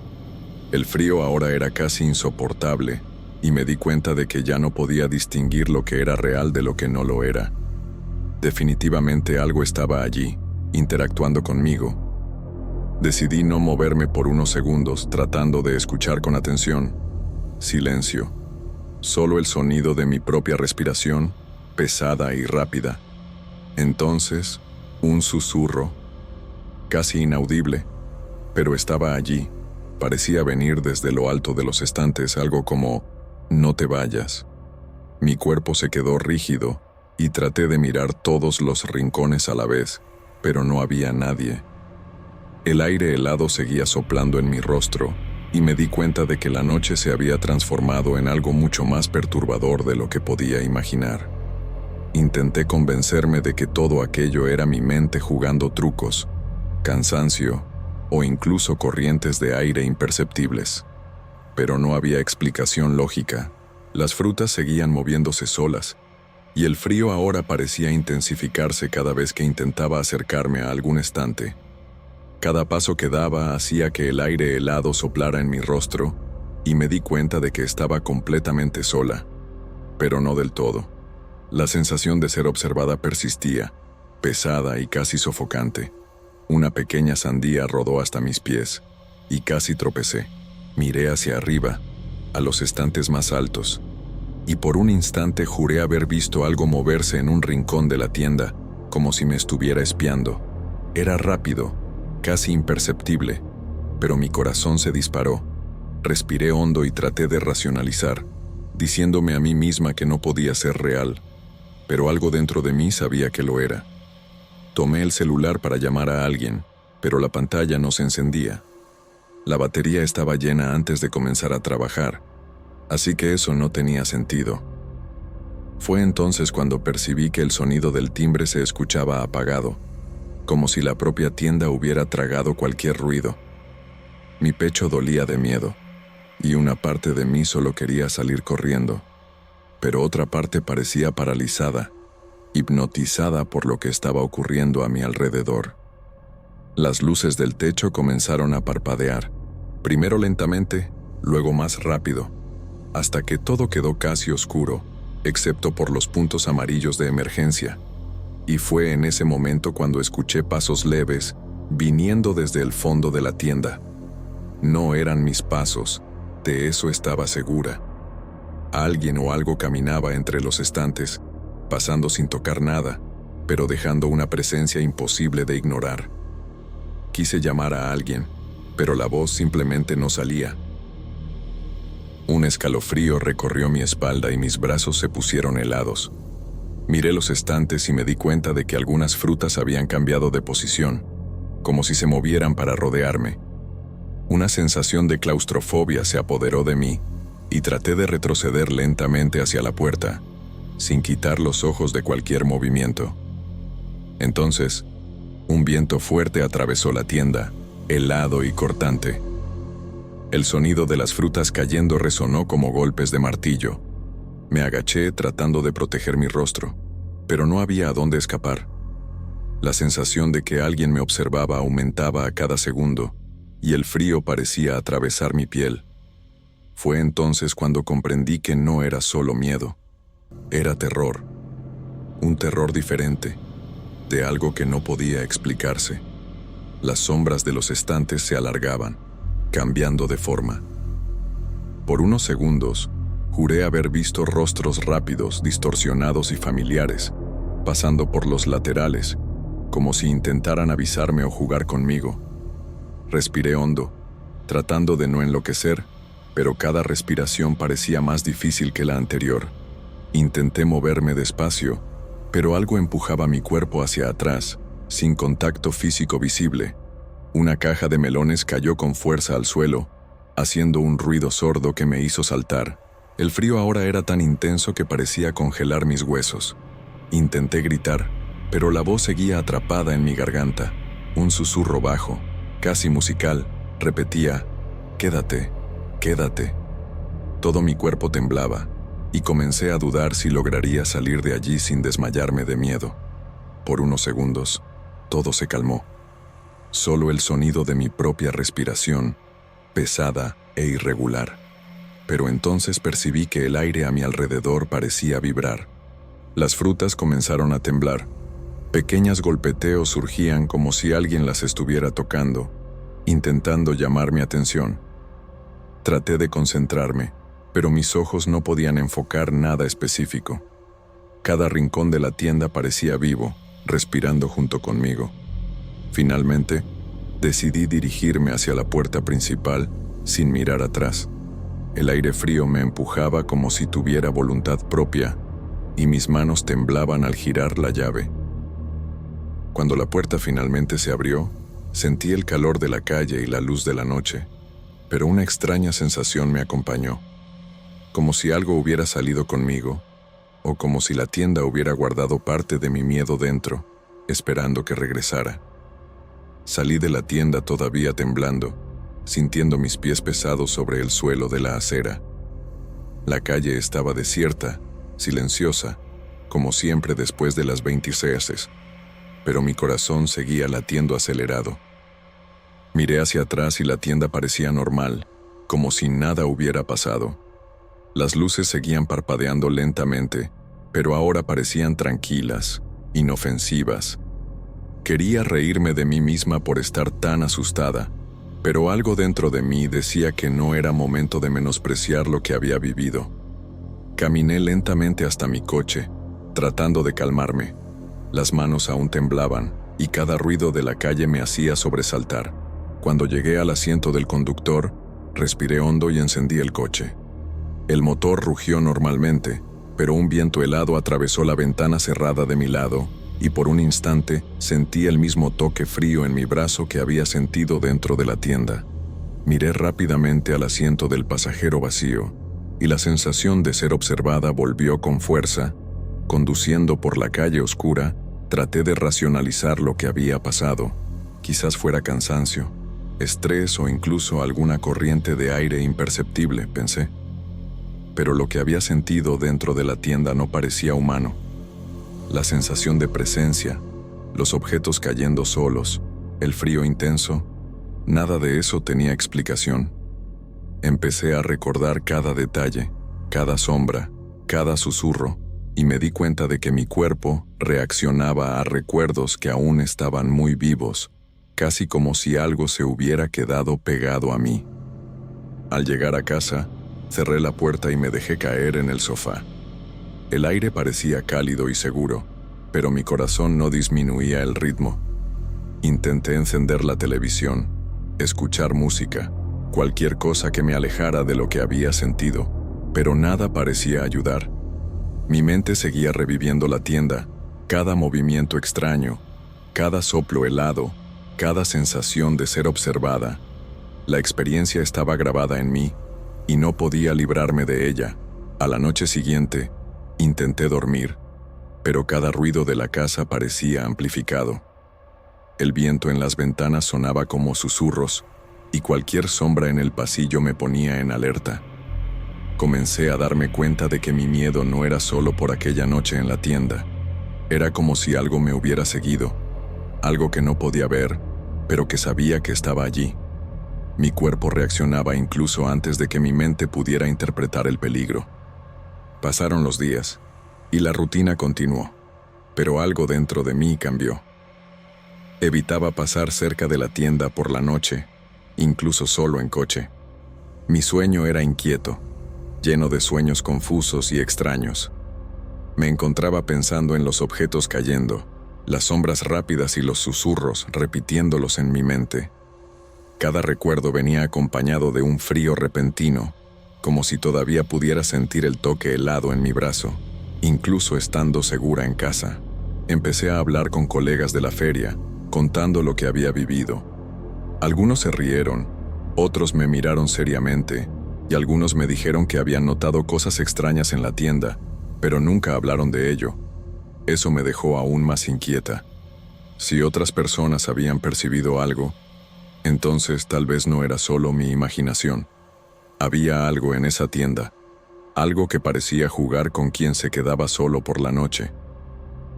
El frío ahora era casi insoportable, y me di cuenta de que ya no podía distinguir lo que era real de lo que no lo era. Definitivamente algo estaba allí, interactuando conmigo. Decidí no moverme por unos segundos, tratando de escuchar con atención. Silencio. Solo el sonido de mi propia respiración, pesada y rápida. Entonces, un susurro, casi inaudible, pero estaba allí. Parecía venir desde lo alto de los estantes, algo como «no te vayas». Mi cuerpo se quedó rígido y traté de mirar todos los rincones a la vez, pero no había nadie. El aire helado seguía soplando en mi rostro y me di cuenta de que la noche se había transformado en algo mucho más perturbador de lo que podía imaginar. Intenté convencerme de que todo aquello era mi mente jugando trucos, cansancio o incluso corrientes de aire imperceptibles. Pero no había explicación lógica. Las frutas seguían moviéndose solas, y el frío ahora parecía intensificarse cada vez que intentaba acercarme a algún estante. Cada paso que daba hacía que el aire helado soplara en mi rostro, y me di cuenta de que estaba completamente sola, pero no del todo. La sensación de ser observada persistía, pesada y casi sofocante. Una pequeña sandía rodó hasta mis pies, y casi tropecé. Miré hacia arriba, a los estantes más altos, y por un instante juré haber visto algo moverse en un rincón de la tienda, como si me estuviera espiando. Era rápido, casi imperceptible, pero mi corazón se disparó. Respiré hondo y traté de racionalizar, diciéndome a mí misma que no podía ser real, pero algo dentro de mí sabía que lo era. Tomé el celular para llamar a alguien, pero la pantalla no se encendía. La batería estaba llena antes de comenzar a trabajar, así que eso no tenía sentido. Fue entonces cuando percibí que el sonido del timbre se escuchaba apagado, como si la propia tienda hubiera tragado cualquier ruido. Mi pecho dolía de miedo, y una parte de mí solo quería salir corriendo, pero otra parte parecía paralizada, hipnotizada por lo que estaba ocurriendo a mi alrededor. Las luces del techo comenzaron a parpadear, primero lentamente, luego más rápido, hasta que todo quedó casi oscuro, excepto por los puntos amarillos de emergencia. Y fue en ese momento cuando escuché pasos leves, viniendo desde el fondo de la tienda. No eran mis pasos, de eso estaba segura. Alguien o algo caminaba entre los estantes, pasando sin tocar nada, pero dejando una presencia imposible de ignorar. Quise llamar a alguien, pero la voz simplemente no salía. Un escalofrío recorrió mi espalda y mis brazos se pusieron helados. Miré los estantes y me di cuenta de que algunas frutas habían cambiado de posición, como si se movieran para rodearme. Una sensación de claustrofobia se apoderó de mí, y traté de retroceder lentamente hacia la puerta, sin quitar los ojos de cualquier movimiento. Entonces, un viento fuerte atravesó la tienda, helado y cortante. El sonido de las frutas cayendo resonó como golpes de martillo. Me agaché tratando de proteger mi rostro, pero no había a dónde escapar. La sensación de que alguien me observaba aumentaba a cada segundo, y el frío parecía atravesar mi piel. Fue entonces cuando comprendí que no era solo miedo. Era terror. Un terror diferente, de algo que no podía explicarse. Las sombras de los estantes se alargaban, cambiando de forma. Por unos segundos, juré haber visto rostros rápidos, distorsionados y familiares, pasando por los laterales, como si intentaran avisarme o jugar conmigo. Respiré hondo, tratando de no enloquecer, pero cada respiración parecía más difícil que la anterior. Intenté moverme despacio, pero algo empujaba mi cuerpo hacia atrás, sin contacto físico visible. Una caja de melones cayó con fuerza al suelo, haciendo un ruido sordo que me hizo saltar. El frío ahora era tan intenso que parecía congelar mis huesos. Intenté gritar, pero la voz seguía atrapada en mi garganta. Un susurro bajo, casi musical, repetía: «Quédate, quédate». Todo mi cuerpo temblaba, y comencé a dudar si lograría salir de allí sin desmayarme de miedo. Por unos segundos, todo se calmó. Solo el sonido de mi propia respiración, pesada e irregular. Pero entonces percibí que el aire a mi alrededor parecía vibrar. Las frutas comenzaron a temblar. Pequeños golpeteos surgían como si alguien las estuviera tocando, intentando llamar mi atención. Traté de concentrarme, pero mis ojos no podían enfocar nada específico. Cada rincón de la tienda parecía vivo, respirando junto conmigo. Finalmente, decidí dirigirme hacia la puerta principal sin mirar atrás. El aire frío me empujaba como si tuviera voluntad propia, y mis manos temblaban al girar la llave. Cuando la puerta finalmente se abrió, sentí el calor de la calle y la luz de la noche, pero una extraña sensación me acompañó, como si algo hubiera salido conmigo, o como si la tienda hubiera guardado parte de mi miedo dentro, esperando que regresara. Salí de la tienda todavía temblando, sintiendo mis pies pesados sobre el suelo de la acera. La calle estaba desierta, silenciosa, como siempre después de las 26, pero mi corazón seguía latiendo acelerado. Miré hacia atrás y la tienda parecía normal, como si nada hubiera pasado. Las luces seguían parpadeando lentamente, pero ahora parecían tranquilas, inofensivas, Quería reírme de mí misma por estar tan asustada, pero algo dentro de mí decía que no era momento de menospreciar lo que había vivido. Caminé lentamente hasta mi coche, tratando de calmarme. Las manos aún temblaban, y cada ruido de la calle me hacía sobresaltar. Cuando llegué al asiento del conductor, respiré hondo y encendí el coche. El motor rugió normalmente, pero un viento helado atravesó la ventana cerrada de mi lado, y por un instante sentí el mismo toque frío en mi brazo que había sentido dentro de la tienda. Miré rápidamente al asiento del pasajero vacío, y la sensación de ser observada volvió con fuerza. Conduciendo por la calle oscura, traté de racionalizar lo que había pasado. Quizás fuera cansancio, estrés o incluso alguna corriente de aire imperceptible, pensé. Pero lo que había sentido dentro de la tienda no parecía humano. La sensación de presencia, los objetos cayendo solos, el frío intenso, nada de eso tenía explicación. Empecé a recordar cada detalle, cada sombra, cada susurro, y me di cuenta de que mi cuerpo reaccionaba a recuerdos que aún estaban muy vivos, casi como si algo se hubiera quedado pegado a mí. Al llegar a casa, cerré la puerta y me dejé caer en el sofá. El aire parecía cálido y seguro, pero mi corazón no disminuía el ritmo. Intenté encender la televisión, escuchar música, cualquier cosa que me alejara de lo que había sentido, pero nada parecía ayudar. Mi mente seguía reviviendo la tienda, cada movimiento extraño, cada soplo helado, cada sensación de ser observada. La experiencia estaba grabada en mí, y no podía librarme de ella. A la noche siguiente, intenté dormir, pero cada ruido de la casa parecía amplificado. El viento en las ventanas sonaba como susurros, y cualquier sombra en el pasillo me ponía en alerta. Comencé a darme cuenta de que mi miedo no era solo por aquella noche en la tienda. Era como si algo me hubiera seguido, algo que no podía ver, pero que sabía que estaba allí. Mi cuerpo reaccionaba incluso antes de que mi mente pudiera interpretar el peligro. Pasaron los días, y la rutina continuó, pero algo dentro de mí cambió. Evitaba pasar cerca de la tienda por la noche, incluso solo en coche. Mi sueño era inquieto, lleno de sueños confusos y extraños. Me encontraba pensando en los objetos cayendo, las sombras rápidas y los susurros repitiéndolos en mi mente. Cada recuerdo venía acompañado de un frío repentino, como si todavía pudiera sentir el toque helado en mi brazo, incluso estando segura en casa. Empecé a hablar con colegas de la feria, contando lo que había vivido. Algunos se rieron, otros me miraron seriamente, y algunos me dijeron que habían notado cosas extrañas en la tienda, pero nunca hablaron de ello. Eso me dejó aún más inquieta. Si otras personas habían percibido algo, entonces tal vez no era solo mi imaginación. Había algo en esa tienda, algo que parecía jugar con quien se quedaba solo por la noche.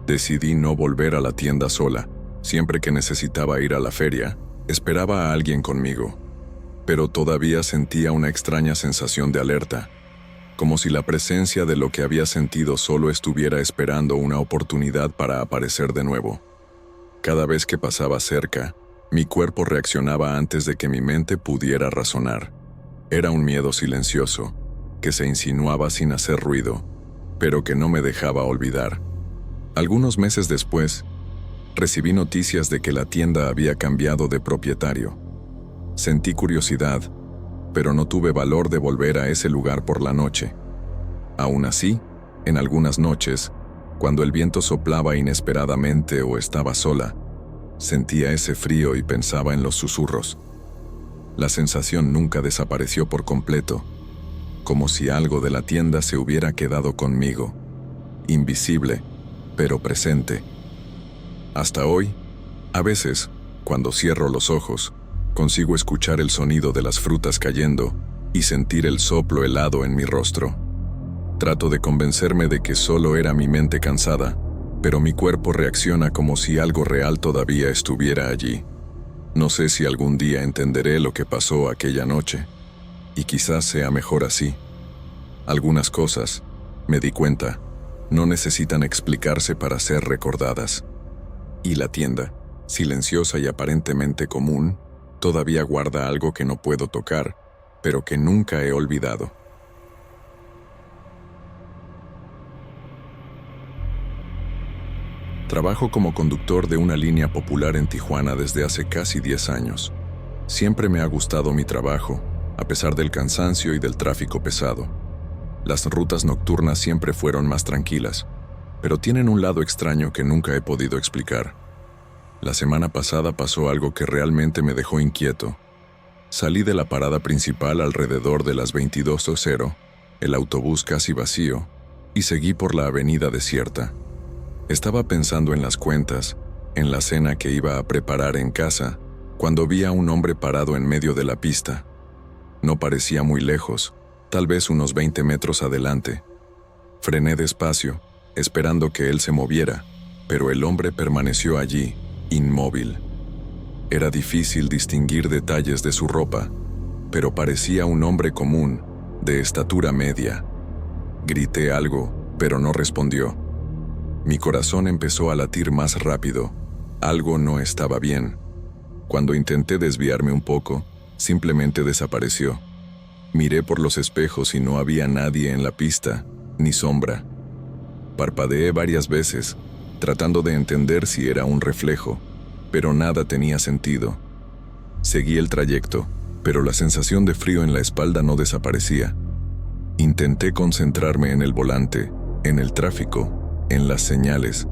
Decidí no volver a la tienda sola. Siempre que necesitaba ir a la feria, esperaba a alguien conmigo. Pero todavía sentía una extraña sensación de alerta, como si la presencia de lo que había sentido solo estuviera esperando una oportunidad para aparecer de nuevo. Cada vez que pasaba cerca, mi cuerpo reaccionaba antes de que mi mente pudiera razonar. Era un miedo silencioso, que se insinuaba sin hacer ruido, pero que no me dejaba olvidar. Algunos meses después, recibí noticias de que la tienda había cambiado de propietario. Sentí curiosidad, pero no tuve valor de volver a ese lugar por la noche. Aún así, en algunas noches, cuando el viento soplaba inesperadamente o estaba sola, sentía ese frío y pensaba en los susurros. La sensación nunca desapareció por completo, como si algo de la tienda se hubiera quedado conmigo, invisible, pero presente. Hasta hoy, a veces, cuando cierro los ojos, consigo escuchar el sonido de las frutas cayendo y sentir el soplo helado en mi rostro. Trato de convencerme de que solo era mi mente cansada, pero mi cuerpo reacciona como si algo real todavía estuviera allí. No sé si algún día entenderé lo que pasó aquella noche, y quizás sea mejor así. Algunas cosas, me di cuenta, no necesitan explicarse para ser recordadas. Y la tienda, silenciosa y aparentemente común, todavía guarda algo que no puedo tocar, pero que nunca he olvidado. Trabajo como conductor de una línea popular en Tijuana desde hace casi 10 años. Siempre me ha gustado mi trabajo, a pesar del cansancio y del tráfico pesado. Las rutas nocturnas siempre fueron más tranquilas, pero tienen un lado extraño que nunca he podido explicar. La semana pasada pasó algo que realmente me dejó inquieto. Salí de la parada principal alrededor de las 22:00, el autobús casi vacío, y seguí por la avenida desierta. Estaba pensando en las cuentas, en la cena que iba a preparar en casa, cuando vi a un hombre parado en medio de la pista. No parecía muy lejos, tal vez unos 20 metros adelante. Frené despacio, esperando que él se moviera, pero el hombre permaneció allí, inmóvil. Era difícil distinguir detalles de su ropa, pero parecía un hombre común, de estatura media. Grité algo, pero no respondió. Mi corazón empezó a latir más rápido. Algo no estaba bien. Cuando intenté desviarme un poco, simplemente desapareció. Miré por los espejos y no había nadie en la pista, ni sombra. Parpadeé varias veces, tratando de entender si era un reflejo, pero nada tenía sentido. Seguí el trayecto, pero la sensación de frío en la espalda no desaparecía. Intenté concentrarme en el volante, en el tráfico, en las señales,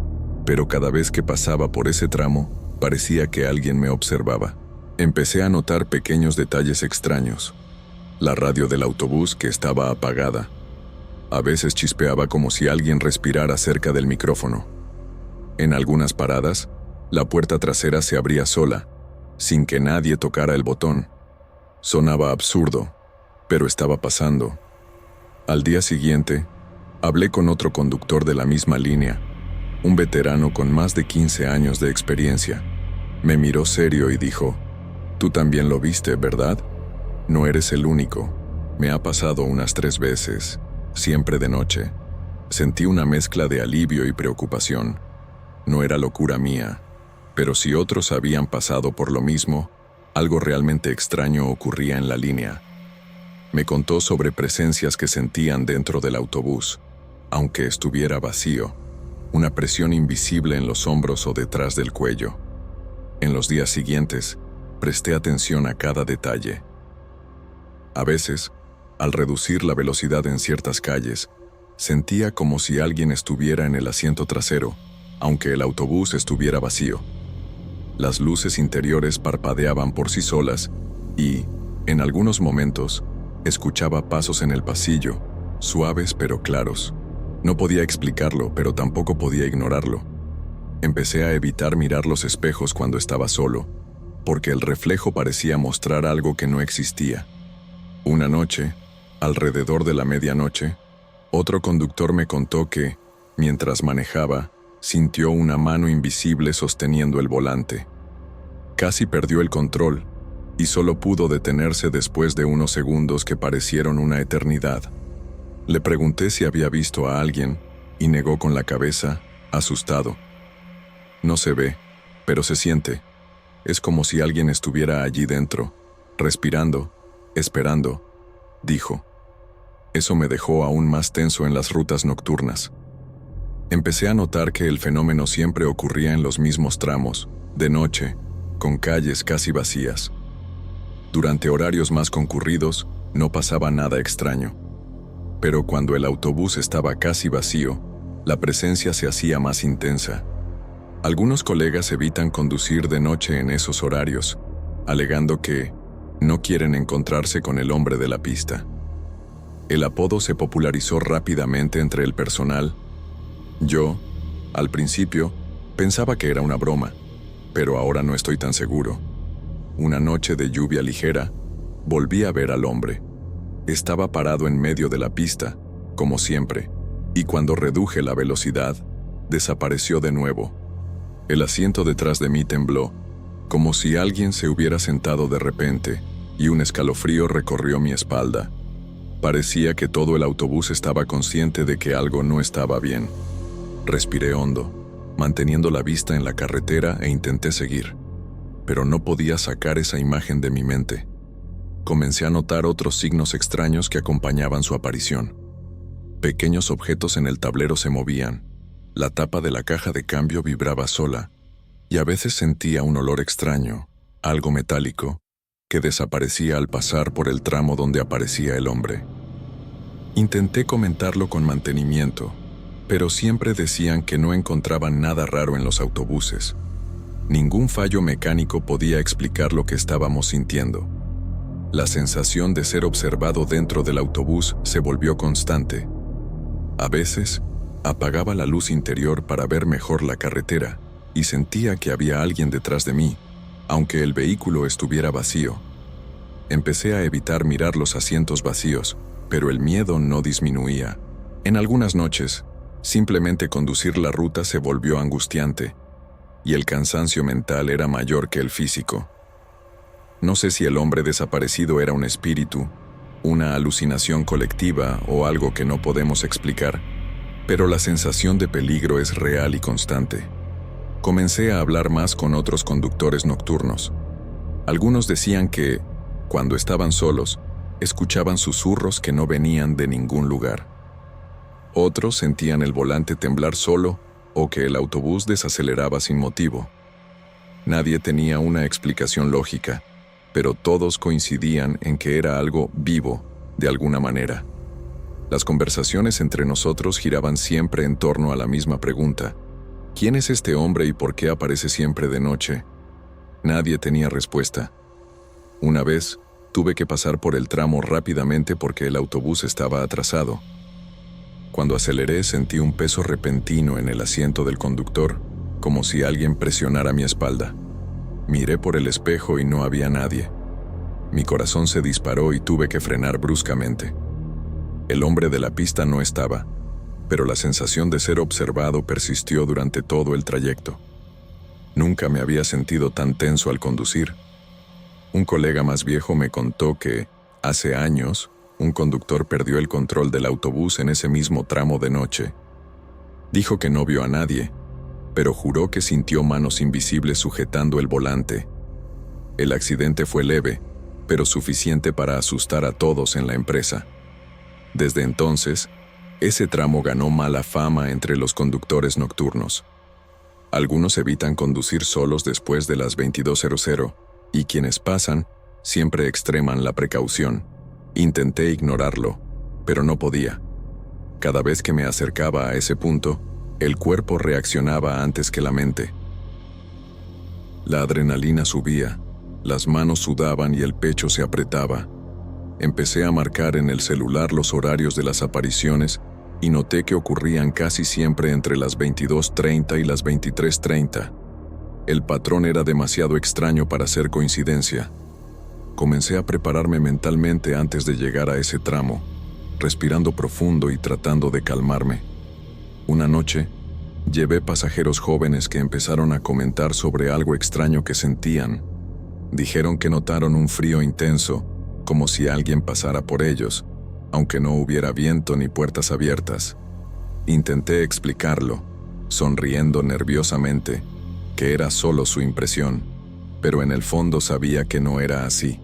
pero cada vez que pasaba por ese tramo, parecía que alguien me observaba. Empecé a notar pequeños detalles extraños. La radio del autobús que estaba apagada. A veces chispeaba como si alguien respirara cerca del micrófono. En algunas paradas, la puerta trasera se abría sola, sin que nadie tocara el botón. Sonaba absurdo, pero estaba pasando. Al día siguiente, hablé con otro conductor de la misma línea, un veterano con más de 15 años de experiencia. Me miró serio y dijo: «Tú también lo viste, ¿verdad? No eres el único. Me ha pasado unas 3 veces, siempre de noche». Sentí una mezcla de alivio y preocupación. No era locura mía, pero si otros habían pasado por lo mismo, algo realmente extraño ocurría en la línea. Me contó sobre presencias que sentían dentro del autobús, aunque estuviera vacío, una presión invisible en los hombros o detrás del cuello. En los días siguientes, presté atención a cada detalle. A veces, al reducir la velocidad en ciertas calles, sentía como si alguien estuviera en el asiento trasero, aunque el autobús estuviera vacío. Las luces interiores parpadeaban por sí solas y, en algunos momentos, escuchaba pasos en el pasillo, suaves pero claros. No podía explicarlo, pero tampoco podía ignorarlo. Empecé a evitar mirar los espejos cuando estaba solo, porque el reflejo parecía mostrar algo que no existía. Una noche, alrededor de la medianoche, otro conductor me contó que, mientras manejaba, sintió una mano invisible sosteniendo el volante. Casi perdió el control, y solo pudo detenerse después de unos segundos que parecieron una eternidad. Le pregunté si había visto a alguien, y negó con la cabeza, asustado. No se ve, pero se siente. Es como si alguien estuviera allí dentro, respirando, esperando, dijo. Eso me dejó aún más tenso en las rutas nocturnas. Empecé a notar que el fenómeno siempre ocurría en los mismos tramos, de noche, con calles casi vacías. Durante horarios más concurridos, no pasaba nada extraño. Pero cuando el autobús estaba casi vacío, la presencia se hacía más intensa. Algunos colegas evitan conducir de noche en esos horarios, alegando que no quieren encontrarse con el hombre de la pista. El apodo se popularizó rápidamente entre el personal. Yo, al principio, pensaba que era una broma, pero ahora no estoy tan seguro. Una noche de lluvia ligera, volví a ver al hombre. Estaba parado en medio de la pista, como siempre, y cuando reduje la velocidad, desapareció de nuevo. El asiento detrás de mí tembló, como si alguien se hubiera sentado de repente, y un escalofrío recorrió mi espalda. Parecía que todo el autobús estaba consciente de que algo no estaba bien. Respiré hondo. manteniendo la vista en la carretera, e intenté seguir, pero no podía sacar esa imagen de mi mente. Comencé a notar otros signos extraños que acompañaban su aparición. Pequeños objetos en el tablero se movían, la tapa de la caja de cambio vibraba sola, y a veces sentía un olor extraño, algo metálico, que desaparecía al pasar por el tramo donde aparecía el hombre. Intenté comentarlo con mantenimiento, pero siempre decían que no encontraban nada raro en los autobuses. Ningún fallo mecánico podía explicar lo que estábamos sintiendo. La sensación de ser observado dentro del autobús se volvió constante. A veces, apagaba la luz interior para ver mejor la carretera y sentía que había alguien detrás de mí, aunque el vehículo estuviera vacío. Empecé a evitar mirar los asientos vacíos, pero el miedo no disminuía. En algunas noches, simplemente conducir la ruta se volvió angustiante, y el cansancio mental era mayor que el físico. No sé si el hombre desaparecido era un espíritu, una alucinación colectiva o algo que no podemos explicar, pero la sensación de peligro es real y constante. Comencé a hablar más con otros conductores nocturnos. Algunos decían que, cuando estaban solos, escuchaban susurros que no venían de ningún lugar. Otros sentían el volante temblar solo o que el autobús desaceleraba sin motivo. Nadie tenía una explicación lógica, pero todos coincidían en que era algo vivo, de alguna manera. Las conversaciones entre nosotros giraban siempre en torno a la misma pregunta: ¿quién es este hombre y por qué aparece siempre de noche? Nadie tenía respuesta. Una vez, tuve que pasar por el tramo rápidamente porque el autobús estaba atrasado. Cuando aceleré, sentí un peso repentino en el asiento del conductor, como si alguien presionara mi espalda. Miré por el espejo y no había nadie. Mi corazón se disparó y tuve que frenar bruscamente. El hombre de la pista no estaba, pero la sensación de ser observado persistió durante todo el trayecto. Nunca me había sentido tan tenso al conducir. Un colega más viejo me contó que, hace años, un conductor perdió el control del autobús en ese mismo tramo de noche. Dijo que no vio a nadie, pero juró que sintió manos invisibles sujetando el volante. El accidente fue leve, pero suficiente para asustar a todos en la empresa. Desde entonces, ese tramo ganó mala fama entre los conductores nocturnos. Algunos evitan conducir solos después de las 22:00, y quienes pasan siempre extreman la precaución. Intenté ignorarlo, pero no podía. Cada vez que me acercaba a ese punto, el cuerpo reaccionaba antes que la mente. La adrenalina subía, las manos sudaban y el pecho se apretaba. Empecé a marcar en el celular los horarios de las apariciones y noté que ocurrían casi siempre entre las 22:30 y las 23:30. El patrón era demasiado extraño para ser coincidencia. Comencé a prepararme mentalmente antes de llegar a ese tramo, respirando profundo y tratando de calmarme. Una noche, llevé pasajeros jóvenes que empezaron a comentar sobre algo extraño que sentían. Dijeron que notaron un frío intenso, como si alguien pasara por ellos, aunque no hubiera viento ni puertas abiertas. Intenté explicarlo, sonriendo nerviosamente, que era solo su impresión, pero en el fondo sabía que no era así.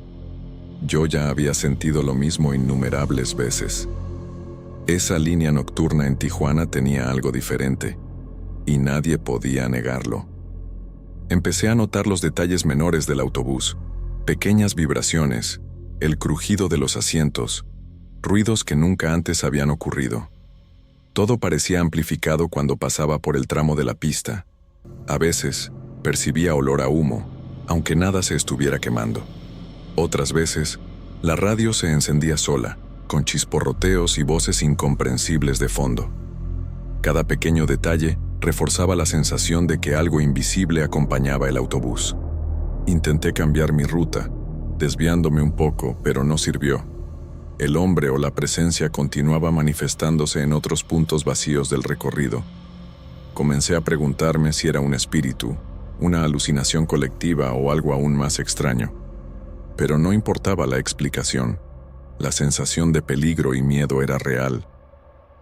Yo ya había sentido lo mismo innumerables veces. Esa línea nocturna en Tijuana tenía algo diferente, y nadie podía negarlo. Empecé a notar los detalles menores del autobús, pequeñas vibraciones, el crujido de los asientos, ruidos que nunca antes habían ocurrido. Todo parecía amplificado cuando pasaba por el tramo de la pista. A veces, percibía olor a humo, aunque nada se estuviera quemando. Otras veces, la radio se encendía sola, con chisporroteos y voces incomprensibles de fondo. Cada pequeño detalle reforzaba la sensación de que algo invisible acompañaba el autobús. Intenté cambiar mi ruta, desviándome un poco, pero no sirvió. El hombre o la presencia continuaba manifestándose en otros puntos vacíos del recorrido. Comencé a preguntarme si era un espíritu, una alucinación colectiva o algo aún más extraño. Pero no importaba la explicación. La sensación de peligro y miedo era real.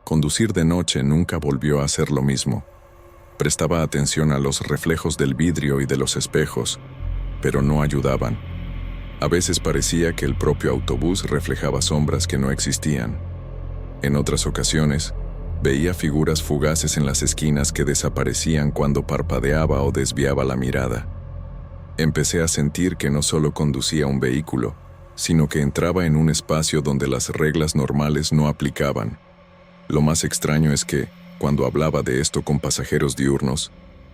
Conducir de noche nunca volvió a ser lo mismo. Prestaba atención a los reflejos del vidrio y de los espejos, pero no ayudaban. A veces parecía que el propio autobús reflejaba sombras que no existían. En otras ocasiones, veía figuras fugaces en las esquinas que desaparecían cuando parpadeaba o desviaba la mirada. Empecé a sentir que no solo conducía un vehículo, sino que entraba en un espacio donde las reglas normales no aplicaban. Lo más extraño es que, cuando hablaba de esto con pasajeros diurnos,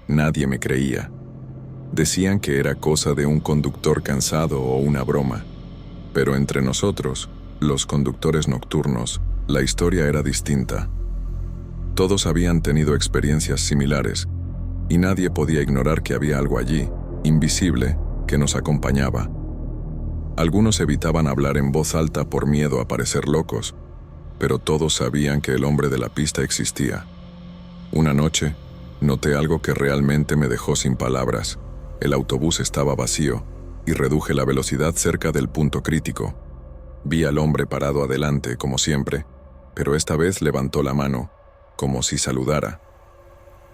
nadie me creía. Decían que era cosa de un conductor cansado o una broma. Pero entre nosotros, los conductores nocturnos, la historia era distinta. Todos habían tenido experiencias similares, y nadie podía ignorar que había algo allí, invisible, que nos acompañaba. Algunos evitaban hablar en voz alta por miedo a parecer locos, pero todos sabían que el hombre de la pista existía. Una noche, noté algo que realmente me dejó sin palabras. El autobús estaba vacío, y reduje la velocidad cerca del punto crítico. Vi al hombre parado adelante, como siempre, pero esta vez levantó la mano, como si saludara.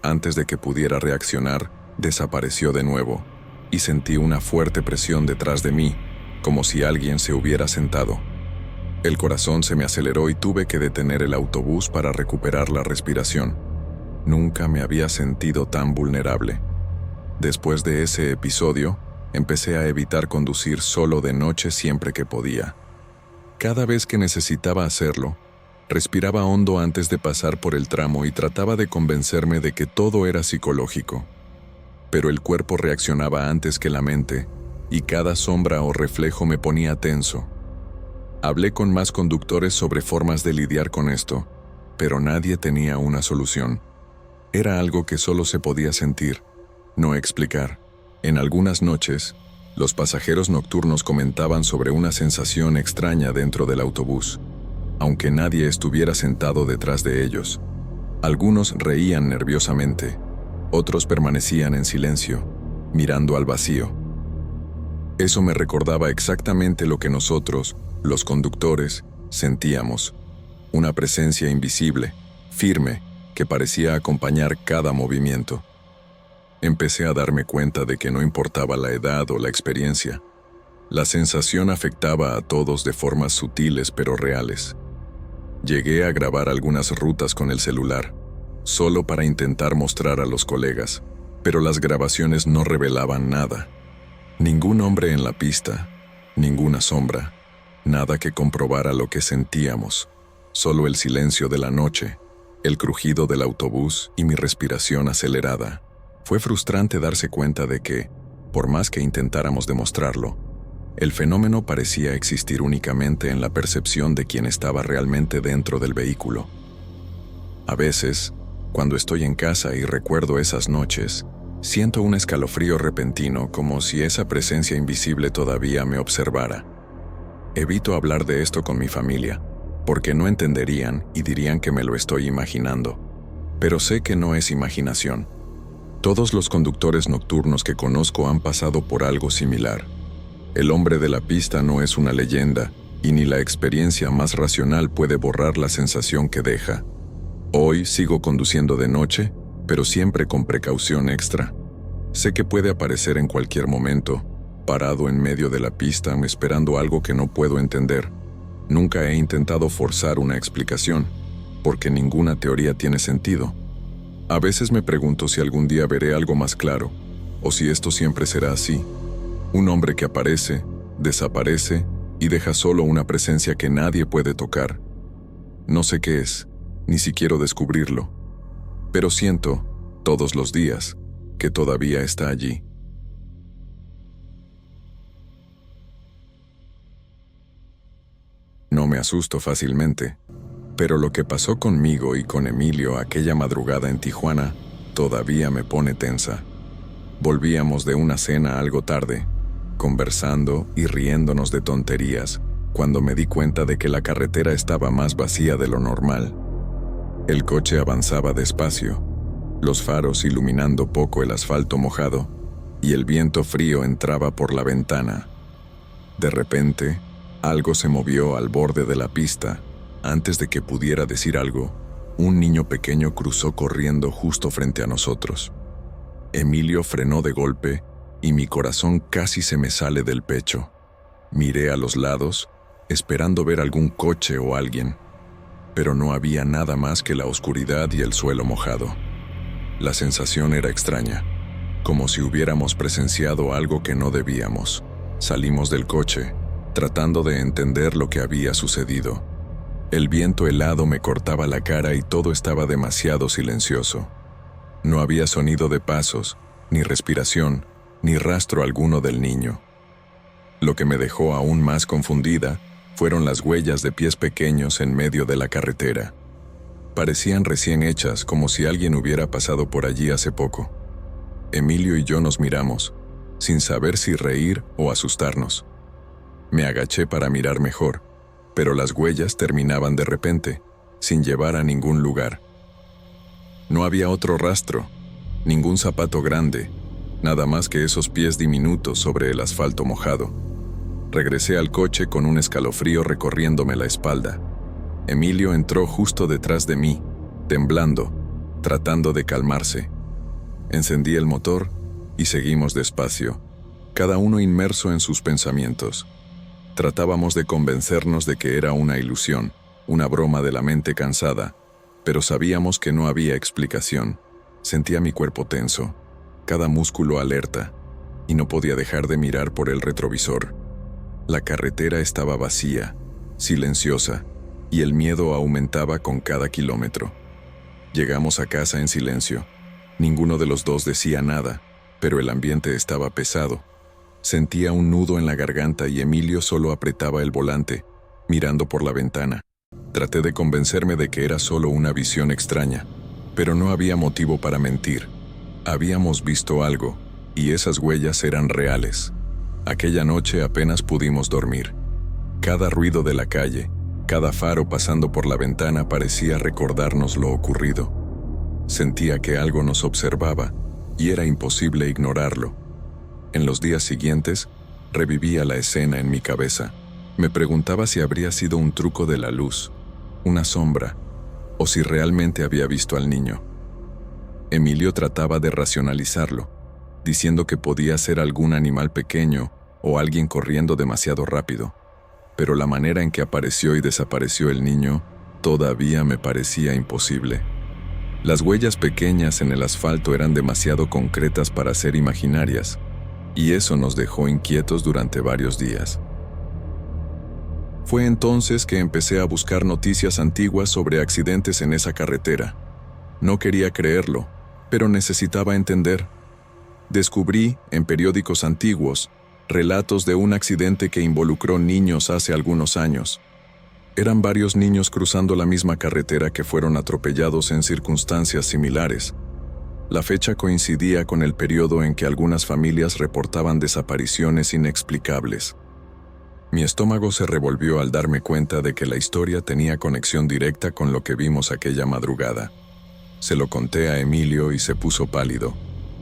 Antes de que pudiera reaccionar, desapareció de nuevo, y sentí una fuerte presión detrás de mí, como si alguien se hubiera sentado. El corazón se me aceleró y tuve que detener el autobús para recuperar la respiración. Nunca me había sentido tan vulnerable. Después de ese episodio, empecé a evitar conducir solo de noche siempre que podía. Cada vez que necesitaba hacerlo, respiraba hondo antes de pasar por el tramo y trataba de convencerme de que todo era psicológico. Pero el cuerpo reaccionaba antes que la mente, y cada sombra o reflejo me ponía tenso. Hablé con más conductores sobre formas de lidiar con esto, pero nadie tenía una solución. Era algo que solo se podía sentir, no explicar. En algunas noches, los pasajeros nocturnos comentaban sobre una sensación extraña dentro del autobús, aunque nadie estuviera sentado detrás de ellos. Algunos reían nerviosamente, otros permanecían en silencio, mirando al vacío. Eso me recordaba exactamente lo que nosotros, los conductores, sentíamos. Una presencia invisible, firme, que parecía acompañar cada movimiento. Empecé a darme cuenta de que no importaba la edad o la experiencia. La sensación afectaba a todos de formas sutiles pero reales. Llegué a grabar algunas rutas con el celular, solo para intentar mostrar a los colegas, pero las grabaciones no revelaban nada. Ningún hombre en la pista, ninguna sombra, nada que comprobara lo que sentíamos, solo el silencio de la noche, el crujido del autobús y mi respiración acelerada. Fue frustrante darse cuenta de que, por más que intentáramos demostrarlo, el fenómeno parecía existir únicamente en la percepción de quien estaba realmente dentro del vehículo. A veces, cuando estoy en casa y recuerdo esas noches, siento un escalofrío repentino como si esa presencia invisible todavía me observara. Evito hablar de esto con mi familia, porque no entenderían y dirían que me lo estoy imaginando. Pero sé que no es imaginación. Todos los conductores nocturnos que conozco han pasado por algo similar. El hombre de la pista no es una leyenda, y ni la experiencia más racional puede borrar la sensación que deja. Hoy sigo conduciendo de noche, pero siempre con precaución extra. Sé que puede aparecer en cualquier momento, parado en medio de la pista esperando algo que no puedo entender. Nunca he intentado forzar una explicación, porque ninguna teoría tiene sentido. A veces me pregunto si algún día veré algo más claro, o si esto siempre será así. Un hombre que aparece, desaparece y deja solo una presencia que nadie puede tocar. No sé qué es, ni siquiera descubrirlo, pero siento, todos los días, que todavía está allí. No me asusto fácilmente, pero lo que pasó conmigo y con Emilio aquella madrugada en Tijuana todavía me pone tensa. Volvíamos de una cena algo tarde, conversando y riéndonos de tonterías, cuando me di cuenta de que la carretera estaba más vacía de lo normal. El coche avanzaba despacio, los faros iluminando poco el asfalto mojado, y el viento frío entraba por la ventana. De repente, algo se movió al borde de la pista. Antes de que pudiera decir algo, Un niño pequeño cruzó corriendo justo frente a nosotros. Emilio frenó de golpe y mi corazón casi se me sale del pecho. Miré a los lados, esperando ver algún coche o alguien, pero no había nada más que la oscuridad y el suelo mojado. La sensación era extraña, como si hubiéramos presenciado algo que no debíamos. Salimos del coche, tratando de entender lo que había sucedido. El viento helado me cortaba la cara y todo estaba demasiado silencioso. No había sonido de pasos, ni respiración, ni rastro alguno del niño. Lo que me dejó aún más confundida fueron las huellas de pies pequeños en medio de la carretera. Parecían recién hechas, como si alguien hubiera pasado por allí hace poco. Emilio y yo nos miramos, sin saber si reír o asustarnos. Me agaché para mirar mejor, pero las huellas terminaban de repente, sin llevar a ningún lugar. No había otro rastro, ningún zapato grande, nada más que esos pies diminutos sobre el asfalto mojado. Regresé al coche con un escalofrío recorriéndome la espalda. Emilio entró justo detrás de mí, temblando, tratando de calmarse. Encendí el motor y seguimos despacio, cada uno inmerso en sus pensamientos. Tratábamos de convencernos de que era una ilusión, una broma de la mente cansada, pero sabíamos que no había explicación. Sentía mi cuerpo tenso, cada músculo alerta, y no podía dejar de mirar por el retrovisor. La carretera estaba vacía, silenciosa, y el miedo aumentaba con cada kilómetro. Llegamos a casa en silencio. Ninguno de los dos decía nada, pero el ambiente estaba pesado. Sentía un nudo en la garganta y Emilio solo apretaba el volante, mirando por la ventana. Traté de convencerme de que era solo una visión extraña, pero no había motivo para mentir. Habíamos visto algo, y esas huellas eran reales. Aquella noche apenas pudimos dormir. Cada ruido de la calle, cada faro pasando por la ventana parecía recordarnos lo ocurrido. Sentía que algo nos observaba, y era imposible ignorarlo. En los días siguientes, revivía la escena en mi cabeza. Me preguntaba si habría sido un truco de la luz, una sombra, o si realmente había visto al niño. Emilio trataba de racionalizarlo, diciendo que podía ser algún animal pequeño o alguien corriendo demasiado rápido, pero la manera en que apareció y desapareció el niño todavía me parecía imposible. Las huellas pequeñas en el asfalto eran demasiado concretas para ser imaginarias, y eso nos dejó inquietos durante varios días. Fue entonces que empecé a buscar noticias antiguas sobre accidentes en esa carretera. No quería creerlo, pero necesitaba entender. Descubrí, en periódicos antiguos, relatos de un accidente que involucró niños hace algunos años. Eran varios niños cruzando la misma carretera que fueron atropellados en circunstancias similares. La fecha coincidía con el periodo en que algunas familias reportaban desapariciones inexplicables. Mi estómago se revolvió al darme cuenta de que la historia tenía conexión directa con lo que vimos aquella madrugada. Se lo conté a Emilio y se puso pálido.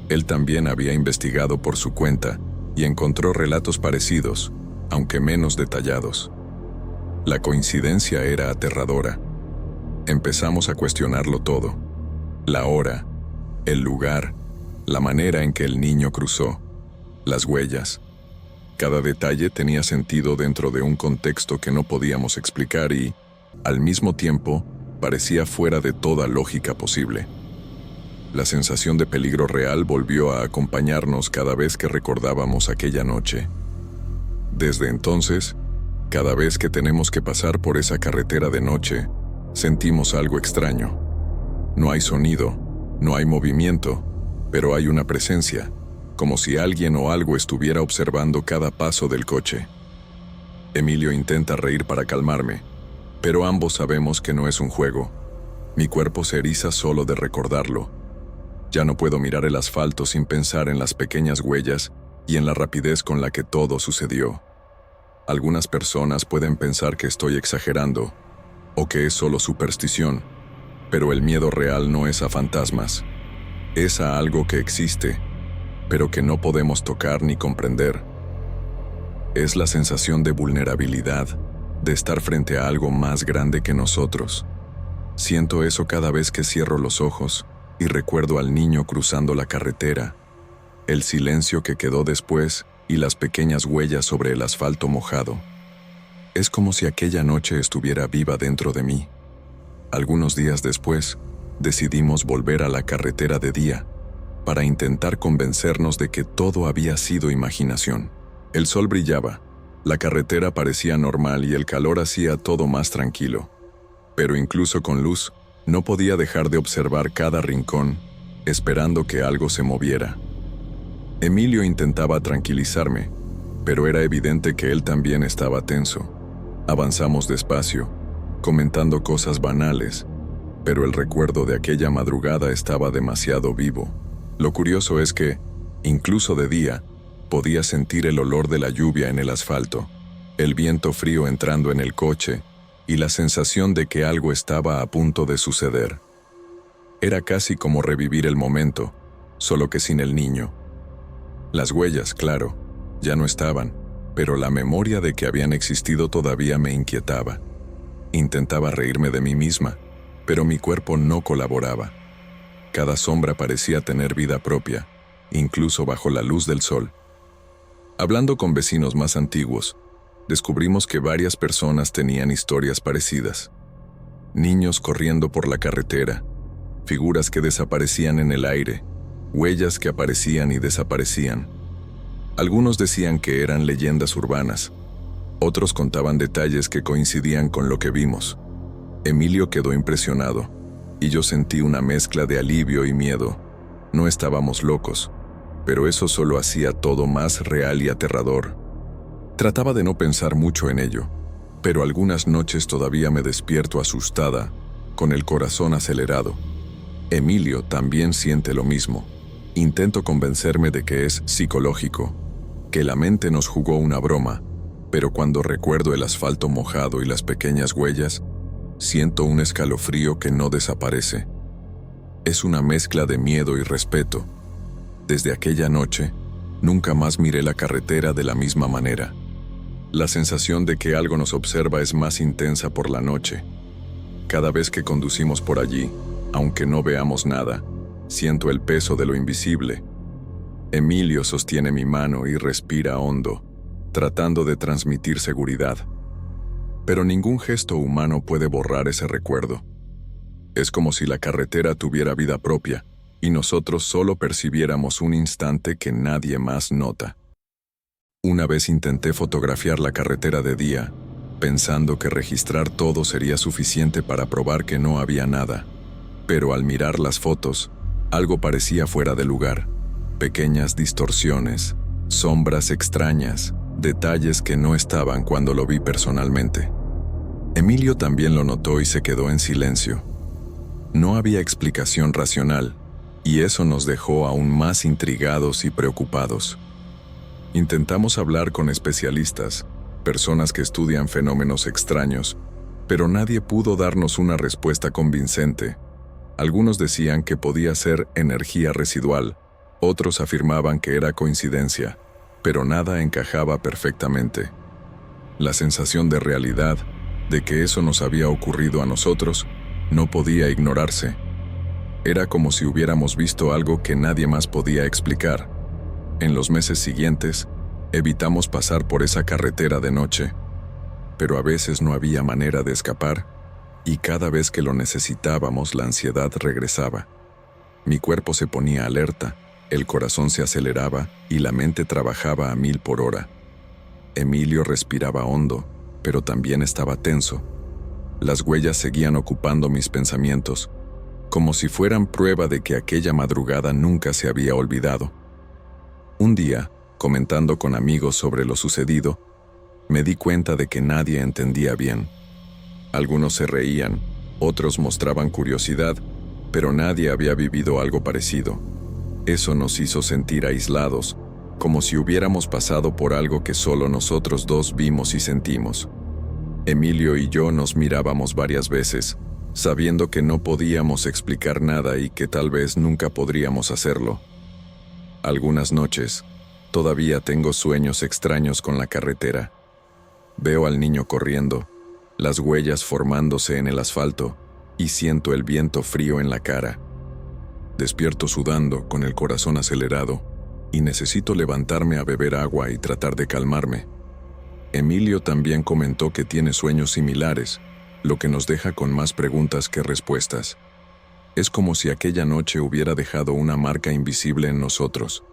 Él también había investigado por su cuenta y encontró relatos parecidos, aunque menos detallados. La coincidencia era aterradora. Empezamos a cuestionarlo todo. La hora, el lugar, la manera en que el niño cruzó, las huellas. Cada detalle tenía sentido dentro de un contexto que no podíamos explicar y, al mismo tiempo, parecía fuera de toda lógica posible. La sensación de peligro real volvió a acompañarnos cada vez que recordábamos aquella noche. Desde entonces, cada vez que tenemos que pasar por esa carretera de noche, sentimos algo extraño. No hay sonido, no hay movimiento, pero hay una presencia, como si alguien o algo estuviera observando cada paso del coche. Emilio intenta reír para calmarme, pero ambos sabemos que no es un juego. Mi cuerpo se eriza solo de recordarlo. Ya no puedo mirar el asfalto sin pensar en las pequeñas huellas y en la rapidez con la que todo sucedió. Algunas personas pueden pensar que estoy exagerando o que es solo superstición, pero el miedo real no es a fantasmas. Es a algo que existe, pero que no podemos tocar ni comprender. Es la sensación de vulnerabilidad, de estar frente a algo más grande que nosotros. Siento eso cada vez que cierro los ojos y recuerdo al niño cruzando la carretera, el silencio que quedó después y las pequeñas huellas sobre el asfalto mojado. Es como si aquella noche estuviera viva dentro de mí. Algunos días después, decidimos volver a la carretera de día para intentar convencernos de que todo había sido imaginación. El sol brillaba, la carretera parecía normal y el calor hacía todo más tranquilo. Pero incluso con luz, no podía dejar de observar cada rincón, esperando que algo se moviera. Emilio intentaba tranquilizarme, pero era evidente que él también estaba tenso. Avanzamos despacio, comentando cosas banales, pero el recuerdo de aquella madrugada estaba demasiado vivo. Lo curioso es que, incluso de día, podía sentir el olor de la lluvia en el asfalto, el viento frío entrando en el coche y la sensación de que algo estaba a punto de suceder. Era casi como revivir el momento, solo que sin el niño. Las huellas, claro, ya no estaban, pero la memoria de que habían existido todavía me inquietaba. Intentaba reírme de mí misma, pero mi cuerpo no colaboraba. Cada sombra parecía tener vida propia, incluso bajo la luz del sol. Hablando con vecinos más antiguos, descubrimos que varias personas tenían historias parecidas. Niños corriendo por la carretera, figuras que desaparecían en el aire, huellas que aparecían y desaparecían. Algunos decían que eran leyendas urbanas, otros contaban detalles que coincidían con lo que vimos. Emilio quedó impresionado, y yo sentí una mezcla de alivio y miedo. No estábamos locos, pero eso solo hacía todo más real y aterrador. Trataba de no pensar mucho en ello, pero algunas noches todavía me despierto asustada, con el corazón acelerado. Emilio también siente lo mismo. Intento convencerme de que es psicológico, que la mente nos jugó una broma, pero cuando recuerdo el asfalto mojado y las pequeñas huellas, siento un escalofrío que no desaparece. Es una mezcla de miedo y respeto. Desde aquella noche, nunca más miré la carretera de la misma manera. La sensación de que algo nos observa es más intensa por la noche. Cada vez que conducimos por allí, aunque no veamos nada, siento el peso de lo invisible. Emilio sostiene mi mano y respira hondo, tratando de transmitir seguridad. Pero ningún gesto humano puede borrar ese recuerdo. Es como si la carretera tuviera vida propia y nosotros solo percibiéramos un instante que nadie más nota. Una vez intenté fotografiar la carretera de día, pensando que registrar todo sería suficiente para probar que no había nada. Pero al mirar las fotos, algo parecía fuera de lugar. Pequeñas distorsiones, sombras extrañas, detalles que no estaban cuando lo vi personalmente. Emilio también lo notó y se quedó en silencio. No había explicación racional, y eso nos dejó aún más intrigados y preocupados. Intentamos hablar con especialistas, personas que estudian fenómenos extraños, pero nadie pudo darnos una respuesta convincente. Algunos decían que podía ser energía residual, otros afirmaban que era coincidencia, pero nada encajaba perfectamente. La sensación de realidad, de que eso nos había ocurrido a nosotros, no podía ignorarse. Era como si hubiéramos visto algo que nadie más podía explicar. En los meses siguientes, evitamos pasar por esa carretera de noche, pero a veces no había manera de escapar, y cada vez que lo necesitábamos la ansiedad regresaba. Mi cuerpo se ponía alerta, el corazón se aceleraba y la mente trabajaba a 1000 por hora. Emilio respiraba hondo, pero también estaba tenso. Las huellas seguían ocupando mis pensamientos, como si fueran prueba de que aquella madrugada nunca se había olvidado. Un día, comentando con amigos sobre lo sucedido, me di cuenta de que nadie entendía bien. Algunos se reían, otros mostraban curiosidad, pero nadie había vivido algo parecido. Eso nos hizo sentir aislados, como si hubiéramos pasado por algo que solo nosotros dos vimos y sentimos. Emilio y yo nos mirábamos varias veces, sabiendo que no podíamos explicar nada y que tal vez nunca podríamos hacerlo. Algunas noches, todavía tengo sueños extraños con la carretera. Veo al niño corriendo, las huellas formándose en el asfalto, y siento el viento frío en la cara. Despierto sudando, con el corazón acelerado, y necesito levantarme a beber agua y tratar de calmarme. Emilio también comentó que tiene sueños similares, lo que nos deja con más preguntas que respuestas. Es como si aquella noche hubiera dejado una marca invisible en nosotros,